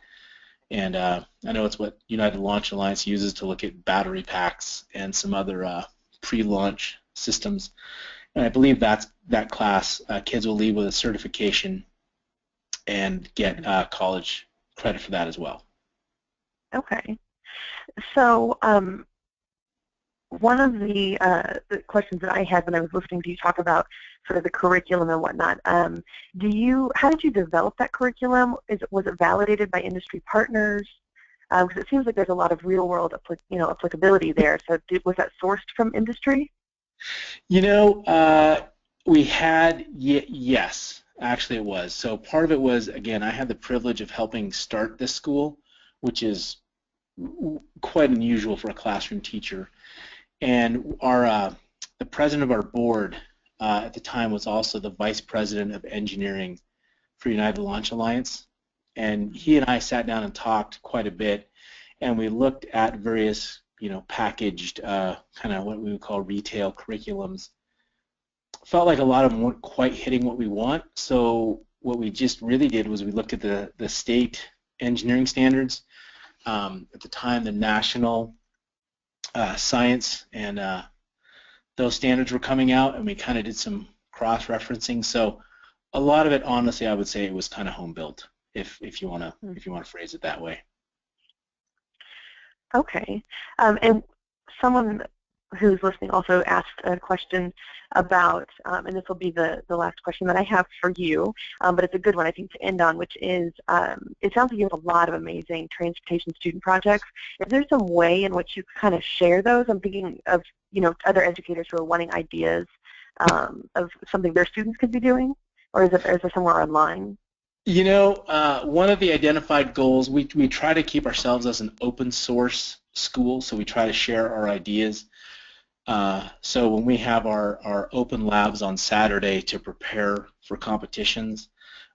and I know it's what United Launch Alliance uses to look at battery packs and some other pre-launch systems. And I believe that class, kids will leave with a certification and get college credit for that as well. Okay. So one of the questions that I had when I was listening to you talk about sort of the curriculum and whatnot, how did you develop that curriculum? Was it validated by industry partners? Because it seems like there's a lot of real-world applicability there. So was that sourced from industry? You know, we had, yes, actually it was. So part of it was, again, I had the privilege of helping start this school, which is quite unusual for a classroom teacher. And the president of our board at the time was also the vice president of engineering for United Launch Alliance. And he and I sat down and talked quite a bit, and we looked at various, packaged kind of what we would call retail curriculums. Felt like a lot of them weren't quite hitting what we want, so what we just really did was we looked at the state engineering standards. At the time, the national science and those standards were coming out, and we kind of did some cross-referencing. So a lot of it, honestly, I would say it was kind of home-built, if you want to phrase it that way. Okay, and someone who's listening also asked a question about, and this will be the last question that I have for you, but it's a good one I think to end on, which is, it sounds like you have a lot of amazing transportation student projects. Is there some way in which you kind of share those? I'm thinking of other educators who are wanting ideas of something their students could be doing, or is there somewhere online? One of the identified goals, we try to keep ourselves as an open source school, so we try to share our ideas. So when we have our open labs on Saturday to prepare for competitions,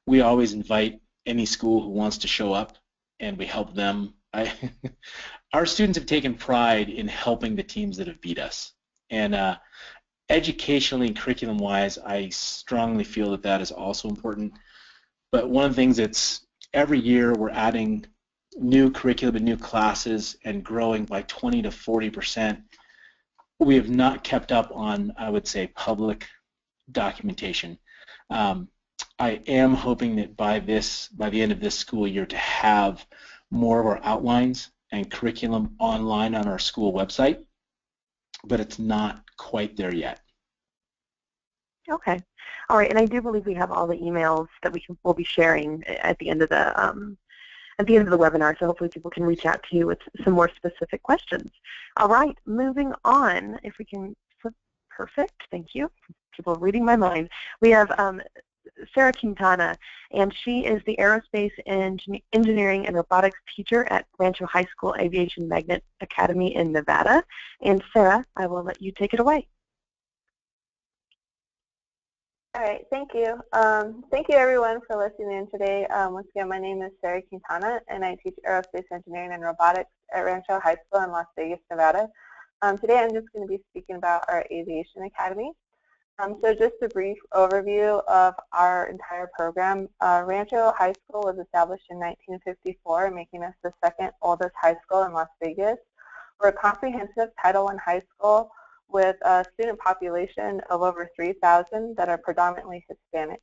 we always invite any school who wants to show up, and we help them. Our students have taken pride in helping the teams that have beat us. And educationally and curriculum-wise, I strongly feel that is also important. But one of the things that's every year we're adding new curriculum and new classes and growing by 20 to 40%. We have not kept up on, I would say, public documentation. I am hoping that by the end of this school year to have more of our outlines and curriculum online on our school website, but it's not quite there yet. Okay. All right. And I do believe we have all the emails that we'll be sharing at the end of the webinar, so hopefully people can reach out to you with some more specific questions. All right, moving on, if we can flip, perfect, thank you. People reading my mind. We have Sarah Quintana, and she is the Aerospace Engineering and Robotics teacher at Rancho High School Aviation Magnet Academy in Nevada. And Sarah, I will let you take it away. All right, thank you. Thank you everyone for listening in today. Once again, my name is Sarah Quintana, and I teach Aerospace Engineering and Robotics at Rancho High School in Las Vegas, Nevada. Today I'm just going to be speaking about our Aviation Academy. So just a brief overview of our entire program. Rancho High School was established in 1954, making us the second oldest high school in Las Vegas. We're a comprehensive Title I high school with a student population of over 3,000 that are predominantly Hispanic.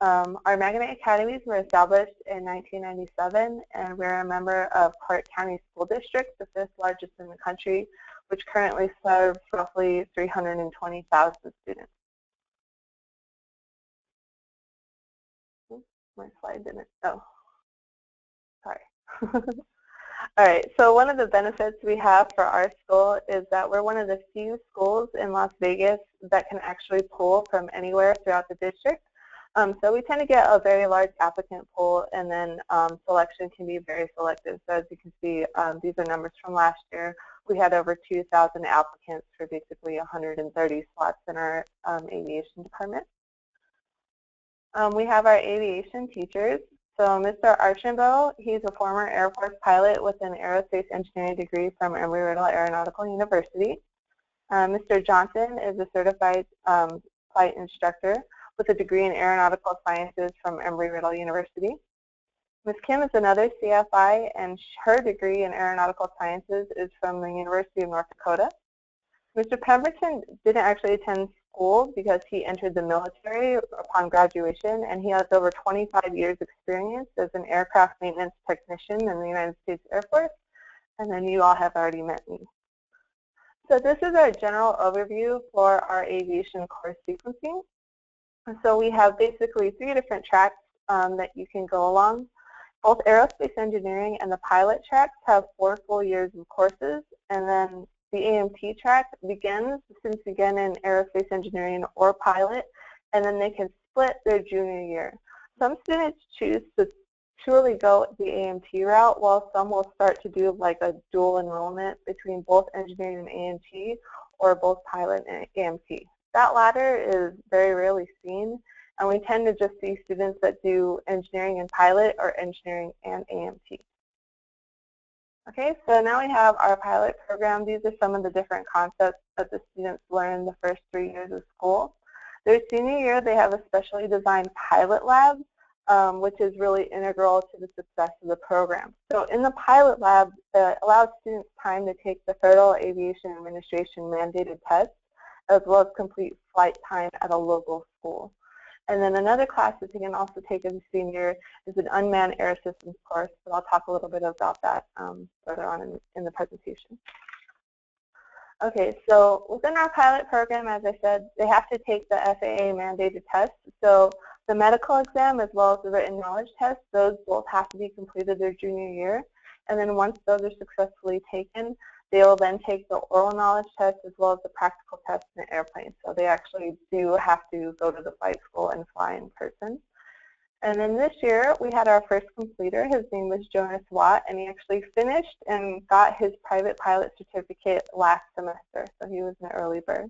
Our Magnet Academies were established in 1997, and we're a member of Clark County School District, the fifth largest in the country, which currently serves roughly 320,000 students. My slide didn't, oh, sorry. All right, so one of the benefits we have for our school is that we're one of the few schools in Las Vegas that can actually pull from anywhere throughout the district. So we tend to get a very large applicant pool, and then selection can be very selective. So as you can see, these are numbers from last year. We had over 2,000 applicants for basically 130 slots in our aviation department. We have our aviation teachers. So Mr. Archambault, he's a former Air Force pilot with an aerospace engineering degree from Embry-Riddle Aeronautical University. Mr. Johnson is a certified flight instructor with a degree in aeronautical sciences from Embry-Riddle University. Ms. Kim is another CFI, and her degree in aeronautical sciences is from the University of North Dakota. Mr. Pemberton didn't actually attend school because he entered the military upon graduation, and he has over 25 years experience as an aircraft maintenance technician in the United States Air Force, and then you all have already met me. So this is our general overview for our aviation course sequencing. And so we have basically 3 different tracks that you can go along. Both aerospace engineering and the pilot tracks have 4 full years of courses, and then the AMT track begins since again in aerospace engineering or pilot, and then they can split their junior year. Some students choose to purely go the AMT route, while some will start to do like a dual enrollment between both engineering and AMT, or both pilot and AMT. That latter is very rarely seen, and we tend to just see students that do engineering and pilot or engineering and AMT. Okay, so now we have our pilot program. These are some of the different concepts that the students learn the first 3 years of school. Their senior year, they have a specially designed pilot lab, which is really integral to the success of the program. So in the pilot lab, it allows students time to take the Federal Aviation Administration mandated tests, as well as complete flight time at a local school. And then another class that you can also take as a senior is an unmanned air systems course, but I'll talk a little bit about that further on in the presentation. Okay, so within our pilot program, as I said, they have to take the FAA mandated tests. So the medical exam as well as the written knowledge test, those both have to be completed their junior year. And then once those are successfully taken, they will then take the oral knowledge test as well as the practical test in the airplane. So they actually do have to go to the flight school and fly in person. And then this year, we had our first completer. His name was Jonas Watt, and he actually finished and got his private pilot certificate last semester. So he was an early bird.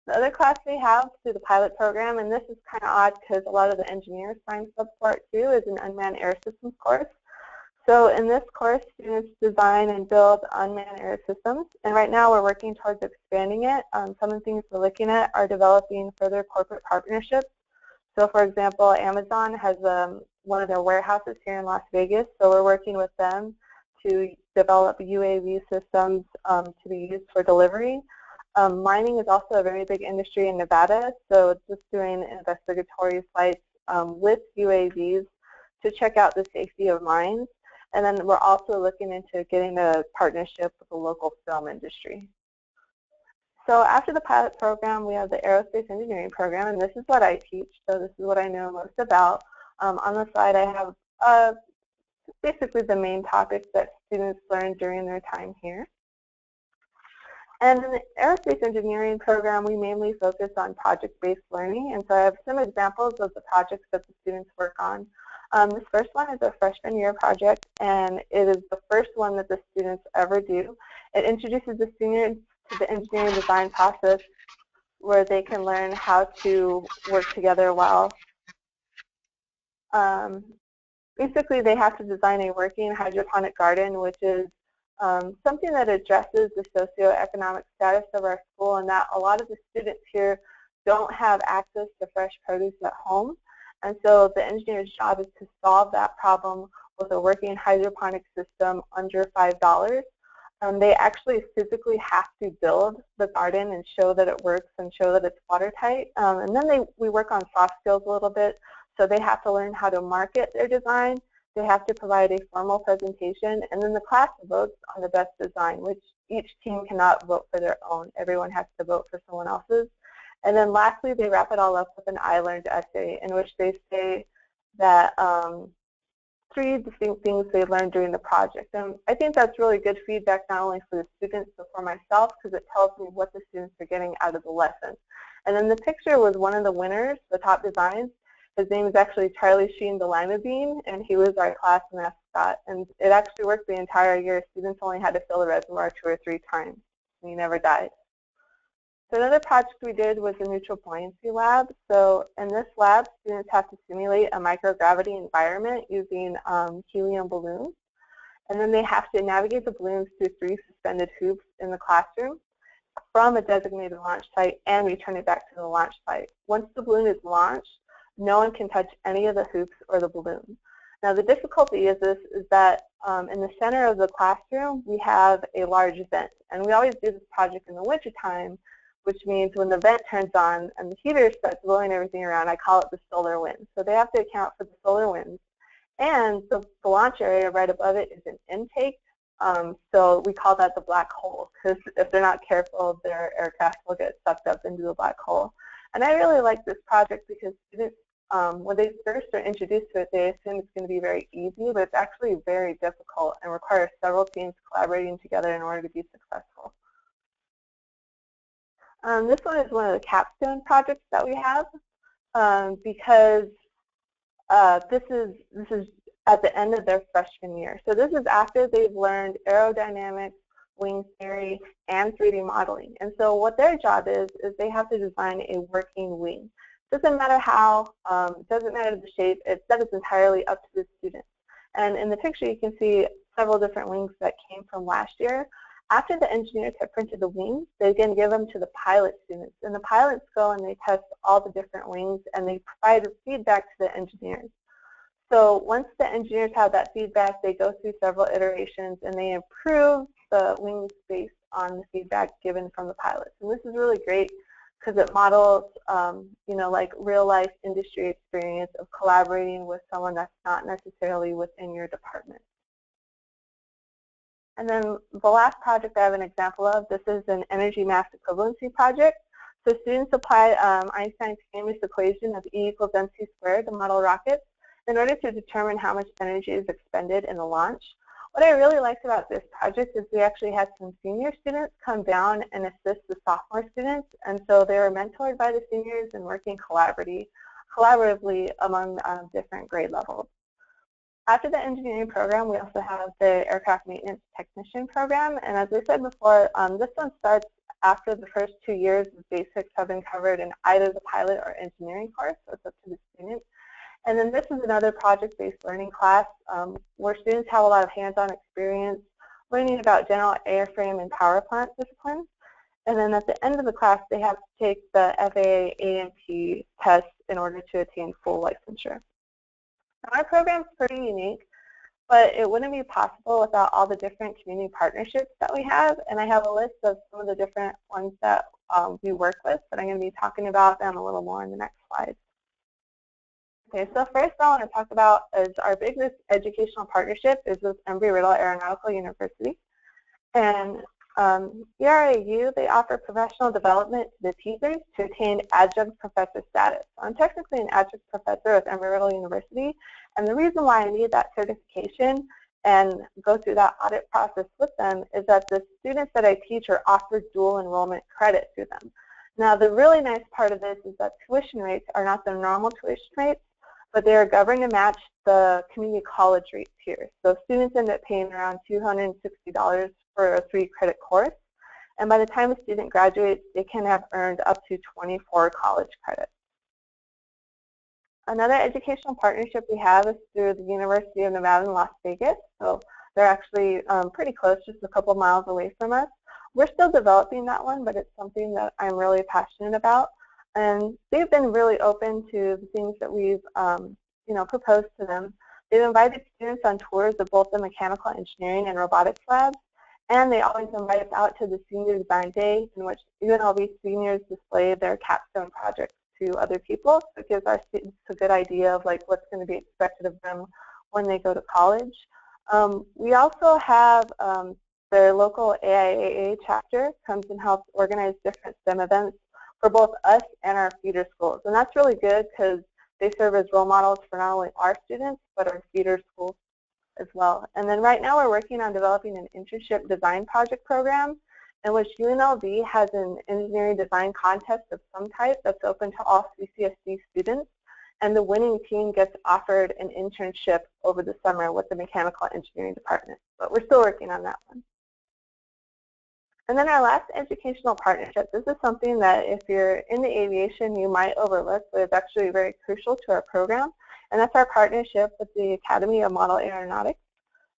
The other class we have through the pilot program, and this is kind of odd because a lot of the engineers sign up for it too, is an unmanned air systems course. So in this course, students design and build unmanned air systems, and right now we're working towards expanding it. Some of the things we're looking at are developing further corporate partnerships. So for example, Amazon has one of their warehouses here in Las Vegas. So we're working with them to develop UAV systems to be used for delivery. Mining is also a very big industry in Nevada, so just doing investigatory flights with UAVs to check out the safety of mines. And then we're also looking into getting a partnership with the local film industry. So after the pilot program, we have the aerospace engineering program, and this is what I teach, so this is what I know most about. On the slide, I have basically the main topics that students learn during their time here. And in the aerospace engineering program, we mainly focus on project-based learning, and so I have some examples of the projects that the students work on. This first one is a freshman year project, and it is the first one that the students ever do. It introduces the seniors to the engineering design process where they can learn how to work together well. Basically, they have to design a working hydroponic garden, which is something that addresses the socioeconomic status of our school, and that a lot of the students here don't have access to fresh produce at home. And so the engineer's job is to solve that problem with a working hydroponic system under $5. They actually physically have to build the garden and show that it works and show that it's watertight. And then we work on soft skills a little bit. So they have to learn how to market their design. They have to provide a formal presentation. And then the class votes on the best design, which each team cannot vote for their own. Everyone has to vote for someone else's. And then lastly, they wrap it all up with an I learned essay in which they say that 3 distinct things they learned during the project. And I think that's really good feedback not only for the students but for myself, because it tells me what the students are getting out of the lesson. And then the picture was one of the winners, the top designs. His name is actually Charlie Sheen, the Lima Bean, and he was our class mascot. And it actually worked the entire year. Students only had to fill the reservoir 2 or 3 times, and he never died. So another project we did was a neutral buoyancy lab. So in this lab, students have to simulate a microgravity environment using helium balloons. And then they have to navigate the balloons through 3 suspended hoops in the classroom from a designated launch site and return it back to the launch site. Once the balloon is launched, no one can touch any of the hoops or the balloon. Now the difficulty is that in the center of the classroom, we have a large vent. And we always do this project in the wintertime, which means when the vent turns on and the heater starts blowing everything around, I call it the solar wind. So they have to account for the solar winds. And the launch area right above it is an intake. So we call that the black hole, because if they're not careful, their aircraft will get sucked up into the black hole. And I really like this project because students, when they first are introduced to it, they assume it's going to be very easy, but it's actually very difficult and requires several teams collaborating together in order to be successful. This one is one of the capstone projects that we have because this is at the end of their freshman year. So this is after they've learned aerodynamics, wing theory, and 3D modeling. And so what their job is they have to design a working wing. Doesn't matter how, doesn't matter the shape, that is entirely up to the students. And in the picture you can see several different wings that came from last year. After the engineers have printed the wings, they can give them to the pilot students. And the pilots go and they test all the different wings and they provide feedback to the engineers. So once the engineers have that feedback, they go through several iterations and they improve the wings based on the feedback given from the pilots. And this is really great because it models, like real-life industry experience of collaborating with someone that's not necessarily within your department. And then the last project I have an example of, this is an energy mass equivalency project. So students apply Einstein's famous equation of E equals mc squared to model rockets in order to determine how much energy is expended in the launch. What I really liked about this project is we actually had some senior students come down and assist the sophomore students, and so they were mentored by the seniors and working collaboratively among different grade levels. After the engineering program, we also have the aircraft maintenance technician program, and as I said before, this one starts after the first 2 years of basics have been covered in either the pilot or engineering course, so it's up to the student. And then this is another project-based learning class where students have a lot of hands-on experience learning about general airframe and power plant disciplines. And then at the end of the class, they have to take the FAA A&P test in order to attain full licensure. Our program is pretty unique, but it wouldn't be possible without all the different community partnerships that we have, and I have a list of some of the different ones that we work with, but I'm going to be talking about them a little more in the next slide. Okay, so first I want to talk about is our biggest educational partnership is with Embry-Riddle Aeronautical University. And ERAU, they offer professional development to the teachers to attain adjunct professor status. So I'm technically an adjunct professor with Embry-Riddle University, and the reason why I need that certification and go through that audit process with them is that the students that I teach are offered dual enrollment credit through them. Now, the really nice part of this is that tuition rates are not the normal tuition rates, but they are governed to match the community college rates here. So students end up paying around $260 for a 3-credit course, and by the time a student graduates, they can have earned up to 24 college credits. Another educational partnership we have is through the University of Nevada in Las Vegas. So they're actually pretty close, just a couple miles away from us. We're still developing that one, but it's something that I'm really passionate about. And they've been really open to the things that we've proposed to them. They've invited students on tours of both the mechanical engineering and robotics labs, and they always invite us out to the Senior Design Day, in which UNLV seniors display their capstone projects to other people. So it gives our students a good idea of like what's going to be expected of them when they go to college. We also have their local AIAA chapter comes and helps organize different STEM events for both us and our feeder schools. And that's really good because they serve as role models for not only our students, but our feeder schools as well. And then right now we're working on developing an internship design project program in which UNLV has an engineering design contest of some type that's open to all CCSD students. And the winning team gets offered an internship over the summer with the mechanical engineering department. But we're still working on that one. And then our last educational partnership, this is something that if you're in the aviation, you might overlook, but it's actually very crucial to our program. And that's our partnership with the Academy of Model Aeronautics.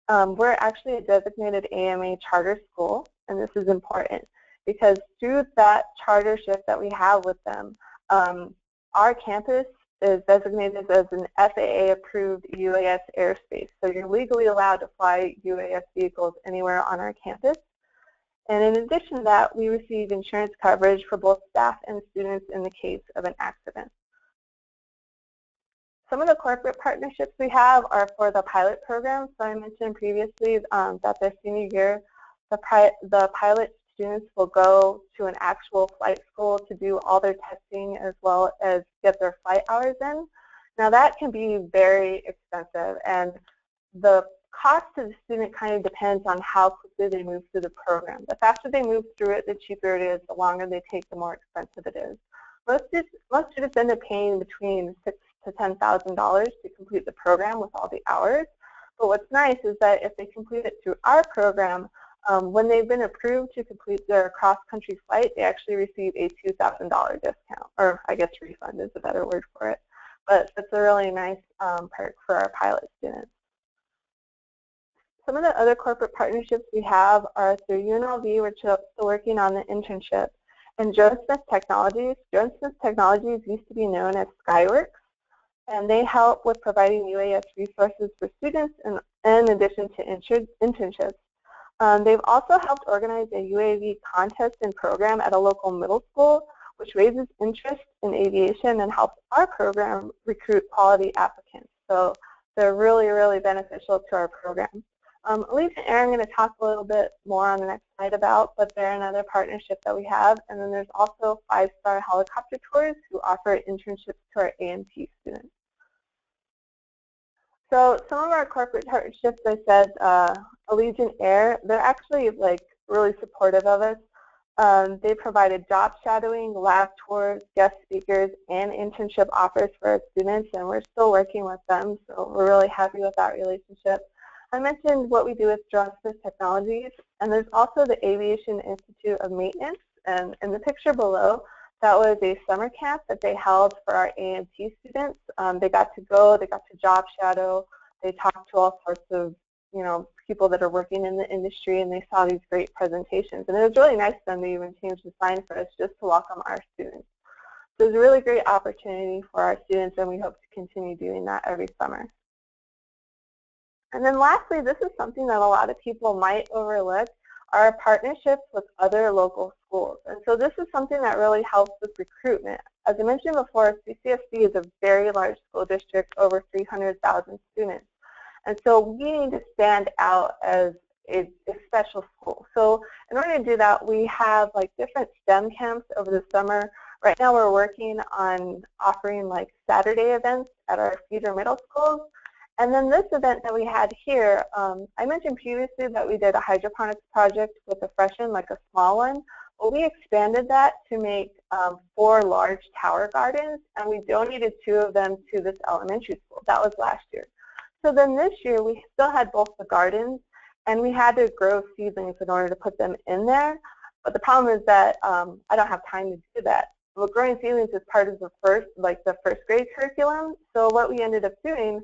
We're actually a designated AMA charter school, and this is important because through that chartership that we have with them, our campus is designated as an FAA-approved UAS airspace. So you're legally allowed to fly UAS vehicles anywhere on our campus. And in addition to that, we receive insurance coverage for both staff and students in the case of an accident. Some of the corporate partnerships we have are for the pilot program. So I mentioned previously that their senior year, the pilot students will go to an actual flight school to do all their testing as well as get their flight hours in. Now that can be very expensive, and the cost to the student kind of depends on how quickly they move through the program. The faster they move through it, the cheaper it is. The longer they take, the more expensive it is. Most students end up paying between $6,000 to $10,000 to complete the program with all the hours. But what's nice is that if they complete it through our program, when they've been approved to complete their cross-country flight, they actually receive a $2,000 discount, or I guess refund is a better word for it. But it's a really nice perk for our pilot students. Some of the other corporate partnerships we have are through UNLV, we're still working on the internship, and Joe Smith Technologies. Joe Smith Technologies used to be known as Skyworks, and they help with providing UAS resources for students in addition to internships. They've also helped organize a UAV contest and program at a local middle school, which raises interest in aviation and helps our program recruit quality applicants. So they're really, really beneficial to our program. Elise and Aaron are going to talk a little bit more on the next slide about, but they're another partnership that we have. And then there's also 5-Star Helicopter Tours who offer internships to our A&T students. So some of our corporate partnerships, I said, Allegiant Air, they're actually like really supportive of us. They provided job shadowing, lab tours, guest speakers, and internship offers for our students, and we're still working with them, so we're really happy with that relationship. I mentioned what we do with Joe Smith Technologies, and there's also the Aviation Institute of Maintenance, and in the picture below, that was a summer camp that they held for our A&T students. They got to go, they got to job shadow, they talked to all sorts of people that are working in the industry, and they saw these great presentations. And it was really nice of them to even change the sign for us just to welcome our students. So it was a really great opportunity for our students, and we hope to continue doing that every summer. And then lastly, this is something that a lot of people might overlook, are partnerships with other local schools. And so this is something that really helps with recruitment. As I mentioned before, CCSD is a very large school district, over 300,000 students. And so we need to stand out as a special school. So in order to do that, we have like different STEM camps over the summer. Right now we're working on offering like Saturday events at our feeder middle schools. And then this event that we had here, I mentioned previously that we did a hydroponics project with a freshman, like a small one. Well, we expanded that to make 4 large tower gardens, and we donated 2 of them to this elementary school. That was last year. So then this year, we still had both the gardens, and we had to grow seedlings in order to put them in there. But the problem is that I don't have time to do that. Well, growing seedlings is part of the first grade curriculum. So what we ended up doing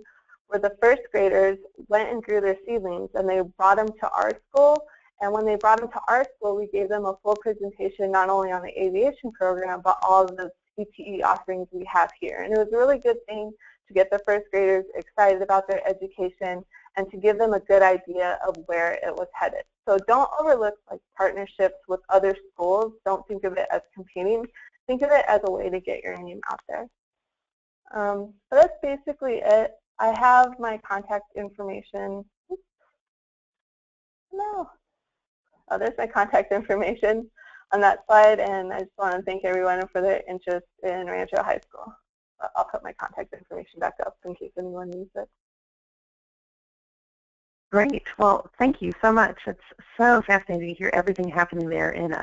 where the first graders went and grew their seedlings, and they brought them to our school. And when they brought them to our school, we gave them a full presentation not only on the aviation program, but all of the CTE offerings we have here. And it was a really good thing to get the first graders excited about their education and to give them a good idea of where it was headed. So don't overlook like partnerships with other schools. Don't think of it as competing. Think of it as a way to get your name out there. So that's basically it. I have my contact information. Oops. No. Oh, there's my contact information on that slide, and I just want to thank everyone for their interest in Rancho High School. I'll put my contact information back up in case anyone needs it. Great. Well, thank you so much. It's so fascinating to hear everything happening there in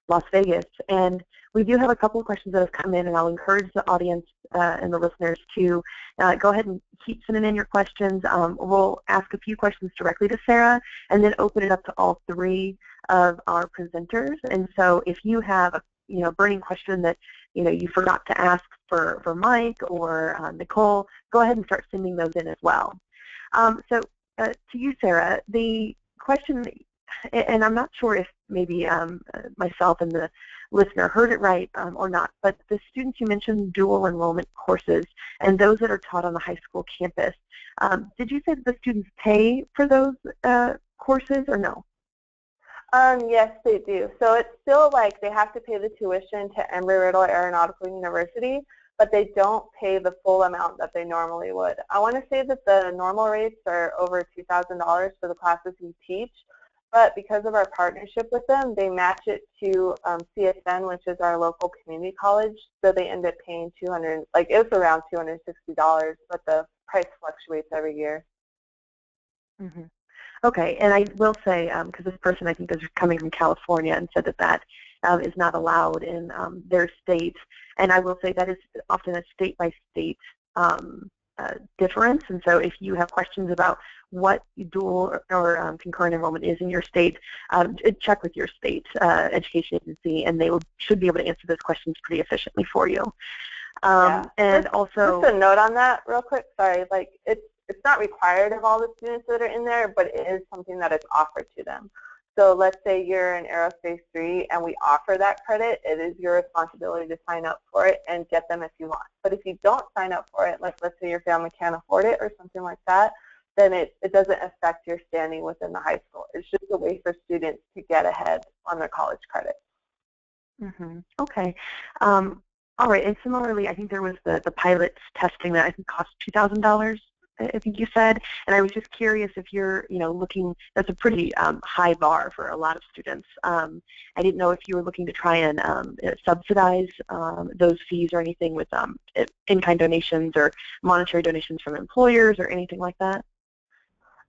Las Vegas. And we do have a couple of questions that have come in, and I'll encourage the audience and the listeners to go ahead and keep sending in your questions. We'll ask a few questions directly to Sarah and then open it up to all 3 of our presenters. And so if you have a burning question that you forgot to ask for Mike or Nicole, go ahead and start sending those in as well. So to you, Sarah, the question, and I'm not sure if maybe myself and the listener heard it right or not, but the students you mentioned dual enrollment courses and those that are taught on the high school campus, did you say that the students pay for those courses or no? Yes, they do. So it's still like they have to pay the tuition to Embry-Riddle Aeronautical University, but they don't pay the full amount that they normally would. I want to say that the normal rates are over $2,000 for the classes we teach, but because of our partnership with them, they match it to CSN, which is our local community college, so they end up paying it's around $260, but the price fluctuates every year. Mm-hmm. Okay, and I will say, because this person I think is coming from California and said that is not allowed in their state, and I will say that is often a state-by-state difference, and so if you have questions about what dual or concurrent enrollment is in your state, check with your state education agency, and they should be able to answer those questions pretty efficiently for you. Yeah. And just also, a note on that real quick, sorry, it's not required of all the students that are in there, but it is something that is offered to them. So let's say you're in Aerospace 3 and we offer that credit, it is your responsibility to sign up for it and get them if you want. But if you don't sign up for it, like let's say your family can't afford it or something like that, then it doesn't affect your standing within the high school. It's just a way for students to get ahead on their college credit. Mm-hmm. Okay. All right, and similarly, I think there was the pilot's testing that I think cost $2,000. I think you said, and I was just curious if you're, looking, that's a pretty high bar for a lot of students. I didn't know if you were looking to try and subsidize those fees or anything with in-kind donations or monetary donations from employers or anything like that.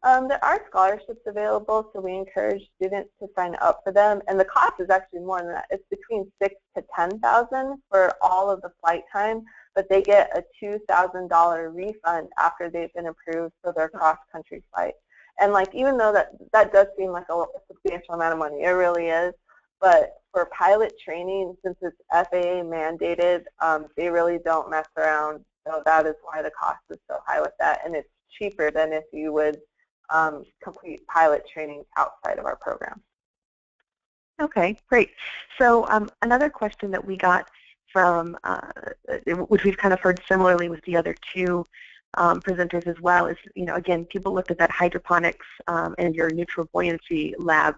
There are scholarships available, so we encourage students to sign up for them, and the cost is actually more than that. It's between $6,000 to $10,000 for all of the flight time, but they get a $2,000 refund after they've been approved for their cross-country flight. And even though that does seem like a substantial amount of money, it really is, but for pilot training, since it's FAA mandated, they really don't mess around, so that is why the cost is so high with that, and it's cheaper than if you would complete pilot training outside of our program. Okay, great. So another question that we got from, which we've kind of heard similarly with the other 2 presenters as well is, again, people looked at that hydroponics and your neutral buoyancy labs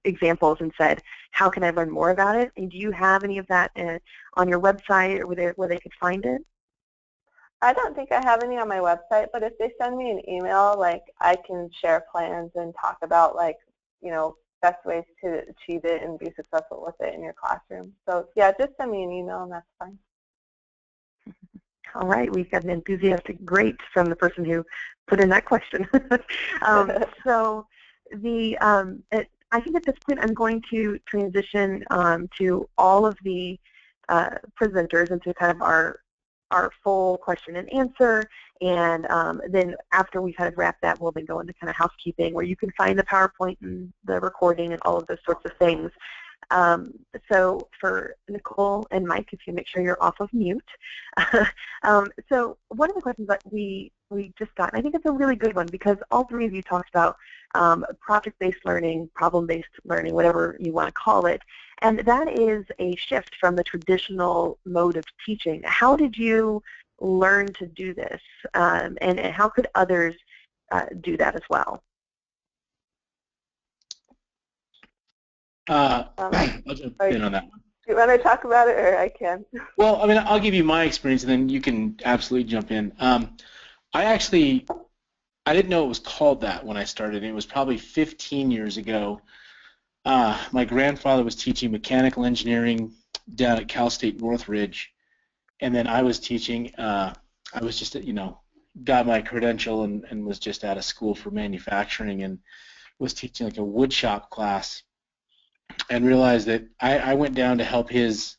examples and said, how can I learn more about it? And do you have any of that on your website or where they could find it? I don't think I have any on my website, but if they send me an email, I can share plans and talk about best ways to achieve it and be successful with it in your classroom. So yeah, just send me an email and that's fine. All right, we've got an enthusiastic great from the person who put in that question. So I think at this point I'm going to transition to all of the presenters into kind of our full question and answer, and then after we kind of wrap that, we'll then go into kind of housekeeping where you can find the PowerPoint and the recording and all of those sorts of things. So for Nicole and Mike, if you make sure you're off of mute. So one of the questions that we just got, and I think it's a really good one because all three of you talked about project-based learning, problem-based learning, whatever you want to call it, and that is a shift from the traditional mode of teaching. How did you learn to do this, and how could others do that as well? I'll jump in on that one. Do you want to talk about it, or I can? Well, I mean, I'll give you my experience, and then you can absolutely jump in. I didn't know it was called that when I started. It was probably 15 years ago. My grandfather was teaching mechanical engineering down at Cal State Northridge, and then I was teaching. I was just, got my credential and was just out of school for manufacturing and was teaching like a wood shop class. And realized that I went down to help his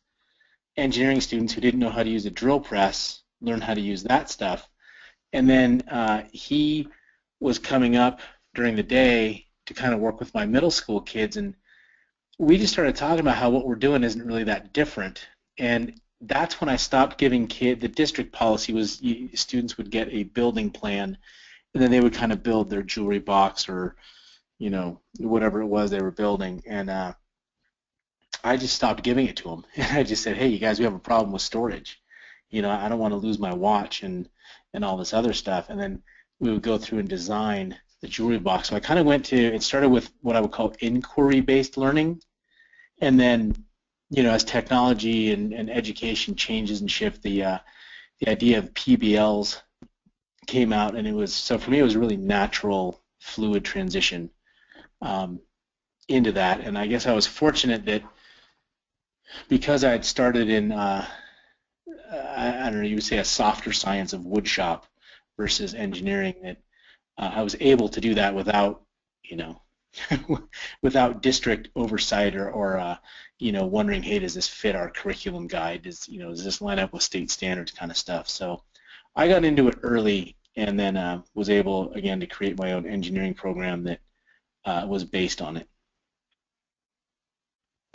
engineering students who didn't know how to use a drill press learn how to use that stuff. And then he was coming up during the day to kind of work with my middle school kids, and we just started talking about how what we're doing isn't really that different. And that's when I stopped giving the district policy was students would get a building plan, and then they would kind of build their jewelry box or whatever it was they were building, and I just stopped giving it to them. And I just said, hey, you guys, we have a problem with storage. I don't want to lose my watch and all this other stuff. And then we would go through and design the jewelry box. So I kind of it started with what I would call inquiry-based learning, and then, as technology and education changes and shift, the idea of PBLs came out, and so for me it was a really natural, fluid transition into that. And I guess I was fortunate that because I had started in, I don't know, you would say a softer science of woodshop versus engineering, that I was able to do that without, without district oversight or wondering, hey, does this fit our curriculum guide? Does this line up with state standards kind of stuff? So I got into it early, and then was able, again, to create my own engineering program that was based on it.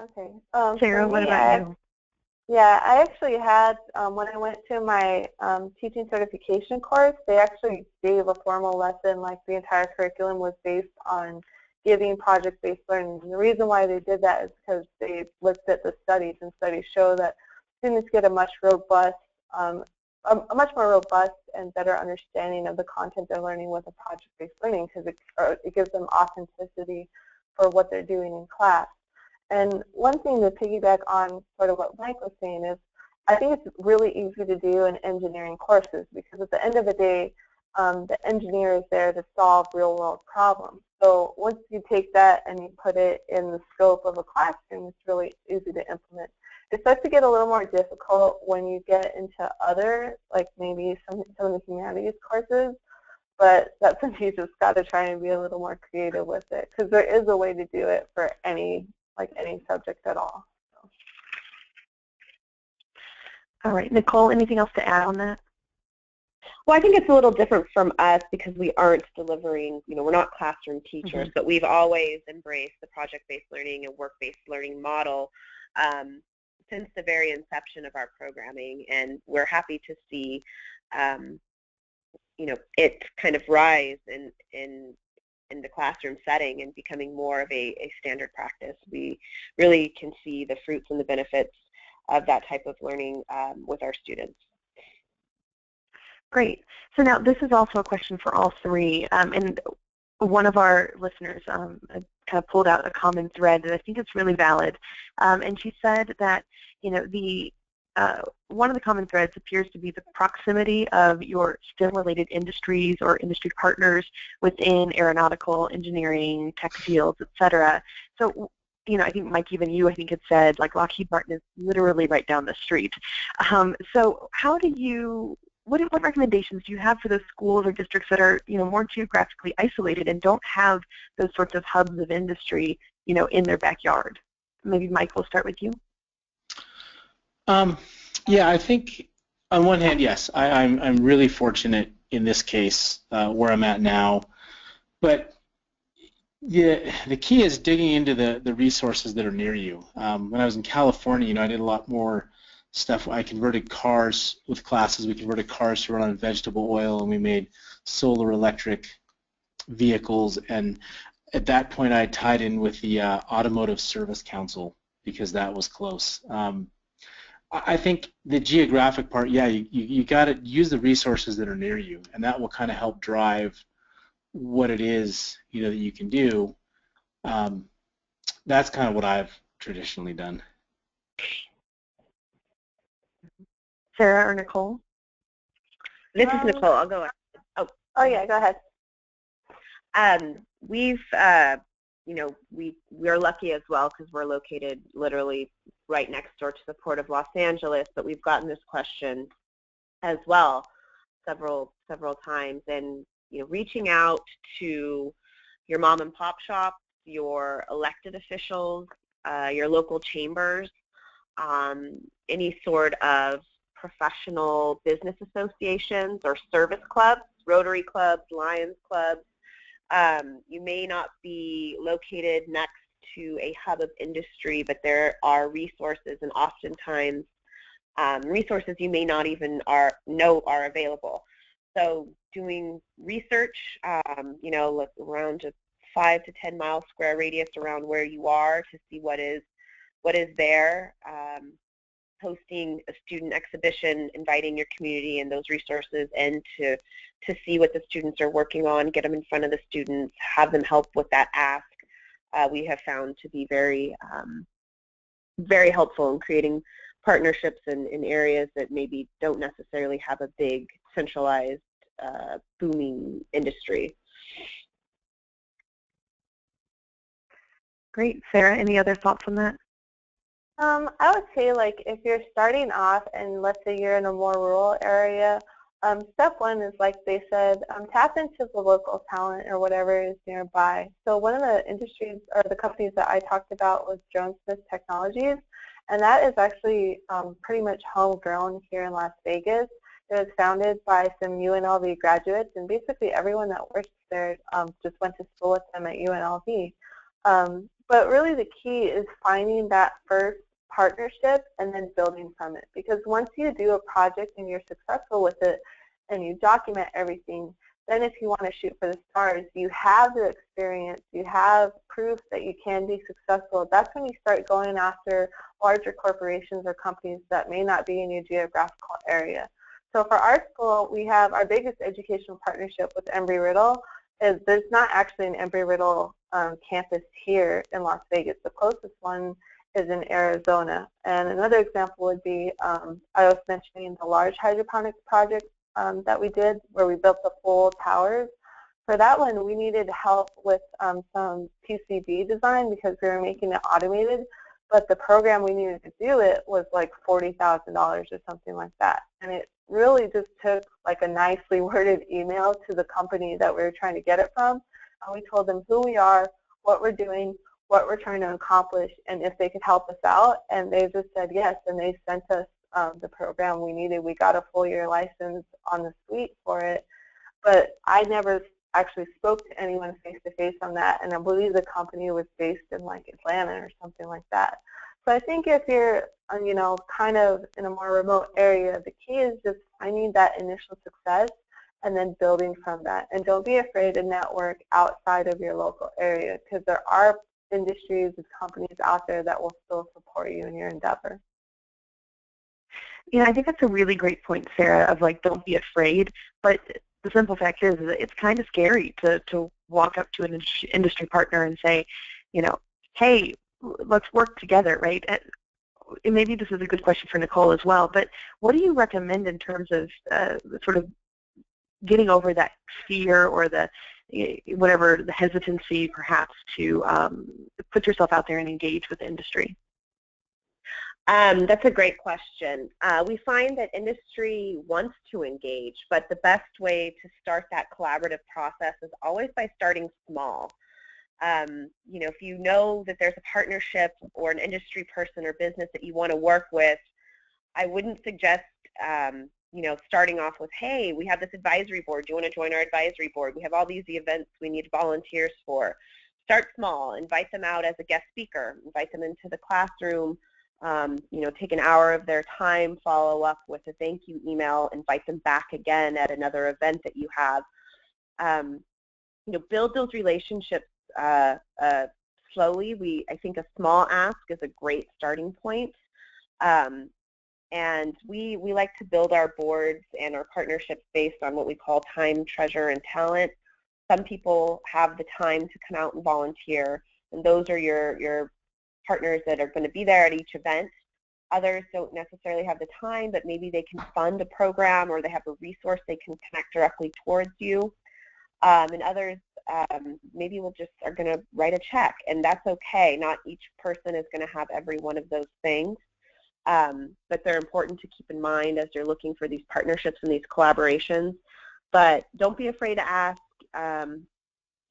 Okay. Sarah, what about you? Yeah, I actually had, when I went to my teaching certification course, they actually gave a formal lesson, like the entire curriculum was based on giving project-based learning. And the reason why they did that is because they looked at the studies, and studies show that students get a much more robust and better understanding of the content they're learning with a project-based learning, because it gives them authenticity for what they're doing in class. And one thing to piggyback on sort of what Mike was saying is, I think it's really easy to do in engineering courses, because at the end of the day, the engineer is there to solve real-world problems. So once you take that and you put it in the scope of a classroom, it's really easy to implement. It starts to get a little more difficult when you get into other, like maybe some of the humanities courses, but that's when you just got to try and be a little more creative with it, because there is a way to do it for any subject at all. So. All right, Nicole, anything else to add on that? Well, I think it's a little different from us because we aren't delivering, we're not classroom teachers, but we've always embraced the project-based learning and work-based learning model since the very inception of our programming, and we're happy to see, it kind of rise in the classroom setting and becoming more of a standard practice. We really can see the fruits and the benefits of that type of learning with our students. Great. So now this is also a question for all three, and one of our listeners kind of pulled out a common thread that I think is really valid, and she said that one of the common threads appears to be the proximity of your STEM-related industries or industry partners within aeronautical, engineering, tech fields, et cetera. So, I think Mike, even you, I think, had said, like, Lockheed Martin is literally right down the street. So how do you, what recommendations do you have for those schools or districts that are, more geographically isolated and don't have those sorts of hubs of industry, in their backyard? Maybe Mike, we'll start with you. Yeah, I think on one hand, yes, I'm really fortunate in this case where I'm at now, but yeah, the key is digging into the resources that are near you. When I was in California, I did a lot more stuff. I converted cars with classes. We converted cars to run on vegetable oil, and we made solar electric vehicles. And at that point, I tied in with the Automotive Service Council because that was close. I think the geographic part, yeah, you got to use the resources that are near you, and that will kind of help drive what it is that you can do. That's kind of what I've traditionally done. Sarah or Nicole? This is Nicole. I'll go ahead. Oh yeah, go ahead. We've we are lucky as well because we're located literally right next door to the Port of Los Angeles, but we've gotten this question as well several times, and reaching out to your mom and pop shop, your elected officials, your local chambers, any sort of professional business associations or service clubs, Rotary clubs, Lions clubs. You may not be located next to a hub of industry, but there are resources, and oftentimes resources you may not even know are available. So doing research, like around a 5 to 10 mile square radius around where you are to see what is there. Hosting a student exhibition, inviting your community and those resources in to see what the students are working on, get them in front of the students, have them help with that ask. We have found to be very, very helpful in creating partnerships in areas that maybe don't necessarily have a big centralized booming industry. Great. Sarah, any other thoughts on that? I would say, like, if you're starting off and let's say you're in a more rural area, step one is, like they said, tap into the local talent or whatever is nearby. So one of the industries or the companies that I talked about was Jonesmith Technologies, and that is actually pretty much homegrown here in Las Vegas. It was founded by some UNLV graduates, and basically everyone that works there just went to school with them at UNLV. But really the key is finding that first partnership and then building from it, because once you do a project and you're successful with it and you document everything, then if you want to shoot for the stars, you have the experience, you have proof that you can be successful. That's when you start going after larger corporations or companies that may not be in your geographical area. So for our school, we have our biggest educational partnership with Embry-Riddle. There's not actually an Embry-Riddle campus here in Las Vegas. The closest one is in Arizona. And another example would be, I was mentioning the large hydroponics project that we did where we built the full towers. For that one, we needed help with some PCB design because we were making it automated, but the program we needed to do it was like $40,000 or something like that. And it really just took like a nicely worded email to the company that we were trying to get it from. And we told them who we are, what we're doing, what we're trying to accomplish, and if they could help us out. And they just said yes, and they sent us the program we needed. We got a full year license on the suite for it, but I never actually spoke to anyone face-to-face on that, and I believe the company was based in like Atlanta or something like that. So I think if you're, kind of in a more remote area, the key is just finding that initial success and then building from that. And don't be afraid to network outside of your local area, because there are industries and companies out there that will still support you in your endeavor. Yeah, I think that's a really great point, Sarah, of like, don't be afraid. But the simple fact is that it's kind of scary to walk up to an industry partner and say, you know, hey, let's work together, right? And maybe this is a good question for Nicole as well, but what do you recommend in terms of sort of getting over that fear or the whatever, the hesitancy perhaps to put yourself out there and engage with the industry? That's a great question. We find that industry wants to engage, but the best way to start that collaborative process is always by starting small. You know, if you know that there's a partnership or an industry person or business that you want to work with, I wouldn't suggest, you know, starting off with, hey, we have this advisory board. Do you want to join our advisory board? We have all these events we need volunteers for. Start small. Invite them out as a guest speaker. Invite them into the classroom. You know, take an hour of their time, follow up with a thank you email, invite them back again at another event that you have. You know, build those relationships slowly. I think a small ask is a great starting point. And we like to build our boards and our partnerships based on what we call time, treasure, and talent. Some people have the time to come out and volunteer, and those are your partners that are going to be there at each event. Others don't necessarily have the time, but maybe they can fund a program or they have a resource they can connect directly towards you. And others maybe are going to write a check, and that's okay. Not each person is going to have every one of those things, but they're important to keep in mind as you're looking for these partnerships and these collaborations. But don't be afraid to ask. And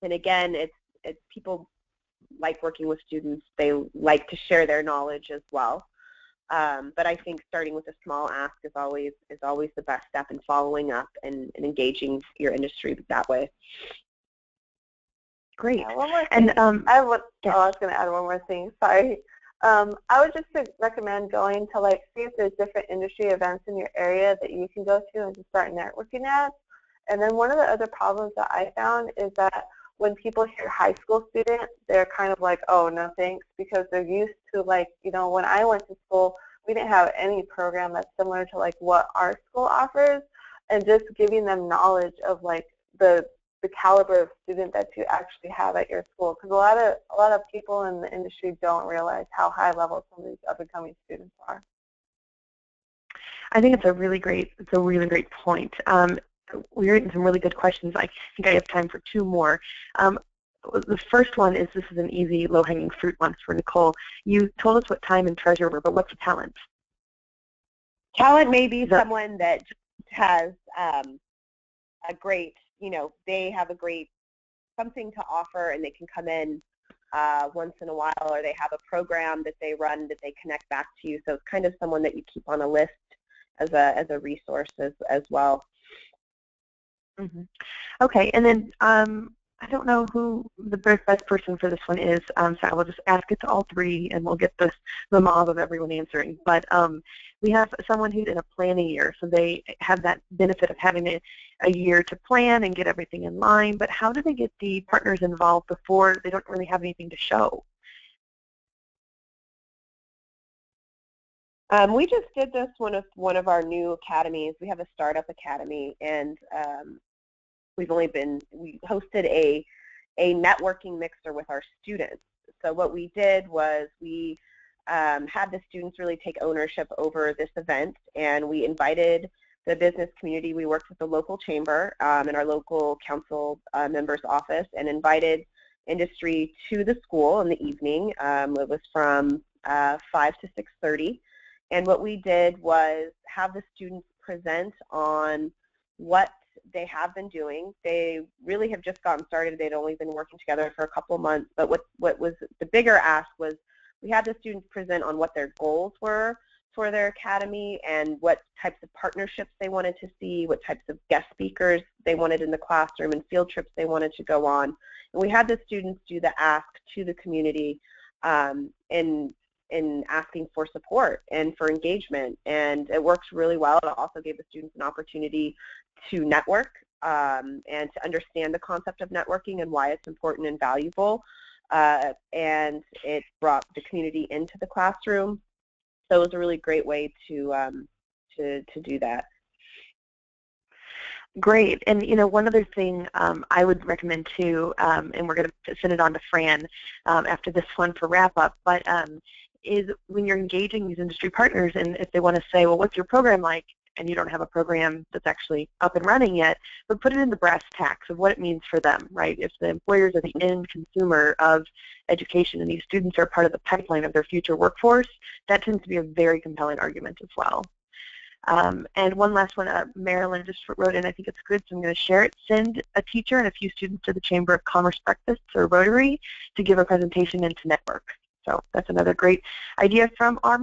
again, it's people like working with students. They like to share their knowledge as well. But I think starting with a small ask is always the best step in following up and engaging your industry that way. Great. Yeah, one more thing. And I was going to add one more thing. Sorry. I would just recommend going to see if there's different industry events in your area that you can go to and just start networking at. And then one of the other problems that I found is that when people hear high school student, they're kind of like, oh, no thanks, because they're used to when I went to school, we didn't have any program that's similar to what our school offers, and just giving them knowledge of the caliber of student that you actually have at your school, because a lot of people in the industry don't realize how high level some of these up and coming students are. I think it's a really great point. We're getting some really good questions. I think I have time for two more. The first one is, this is an easy, low-hanging fruit one for Nicole. You told us what time and treasure were, but what's talent? Talent may be someone that has a great, they have a great something to offer, and they can come in once in a while, or they have a program that they run that they connect back to you. So it's kind of someone that you keep on a list as a resource as well. Mm-hmm. Okay, and then I don't know who the best person for this one is, so I will just ask it to all three, and we'll get the mob of everyone answering. But we have someone who's in a planning year, so they have that benefit of having a year to plan and get everything in line. But how do they get the partners involved before they don't really have anything to show? We just did this one of our new academies. We have a startup academy, and we hosted a networking mixer with our students. So what we did was we had the students really take ownership over this event, and we invited the business community. We worked with the local chamber and our local council member's office, and invited industry to the school in the evening. It was from 5 to 6:30. And what we did was have the students present on what they have been doing. They really have just gotten started. They'd only been working together for a couple of months. But what was the bigger ask was we had the students present on what their goals were for their academy and what types of partnerships they wanted to see, what types of guest speakers they wanted in the classroom, and field trips they wanted to go on. And we had the students do the ask to the community in asking for support and for engagement, and it worked really well. It also gave the students an opportunity to network and to understand the concept of networking and why it's important and valuable, and it brought the community into the classroom. So it was a really great way to to do that. Great. And, you know, one other thing I would recommend too, and we're going to send it on to Fran after this one for wrap-up, but is when you're engaging these industry partners, and if they want to say, well, what's your program like? And you don't have a program that's actually up and running yet, but put it in the brass tacks of what it means for them, right? If the employers are the end consumer of education and these students are part of the pipeline of their future workforce, that tends to be a very compelling argument as well. And one last one, Marilyn just wrote in, I think it's good, so I'm going to share it. Send a teacher and a few students to the Chamber of Commerce breakfasts or Rotary to give a presentation and to network. So that's another great idea from our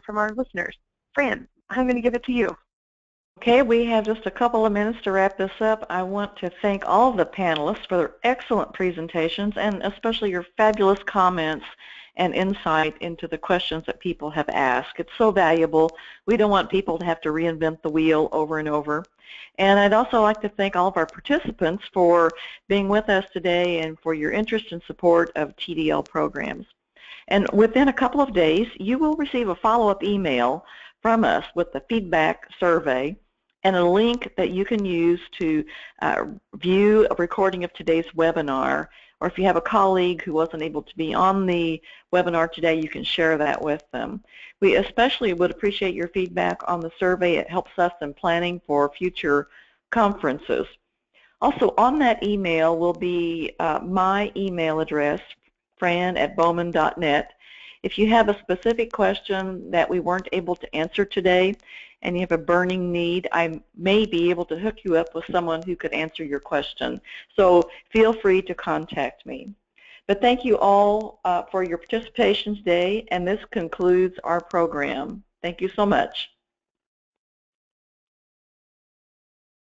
from our listeners. Fran, I'm going to give it to you. Okay, we have just a couple of minutes to wrap this up. I want to thank all of the panelists for their excellent presentations and especially your fabulous comments and insight into the questions that people have asked. It's so valuable. We don't want people to have to reinvent the wheel over and over. And I'd also like to thank all of our participants for being with us today and for your interest and support of TDL programs. And within a couple of days, you will receive a follow-up email from us with the feedback survey and a link that you can use to view a recording of today's webinar. Or if you have a colleague who wasn't able to be on the webinar today, you can share that with them. We especially would appreciate your feedback on the survey. It helps us in planning for future conferences. Also on that email will be my email address, fran@bowman.net. If you have a specific question that we weren't able to answer today and you have a burning need, I may be able to hook you up with someone who could answer your question. So feel free to contact me. But thank you all for your participation today, and this concludes our program. Thank you so much.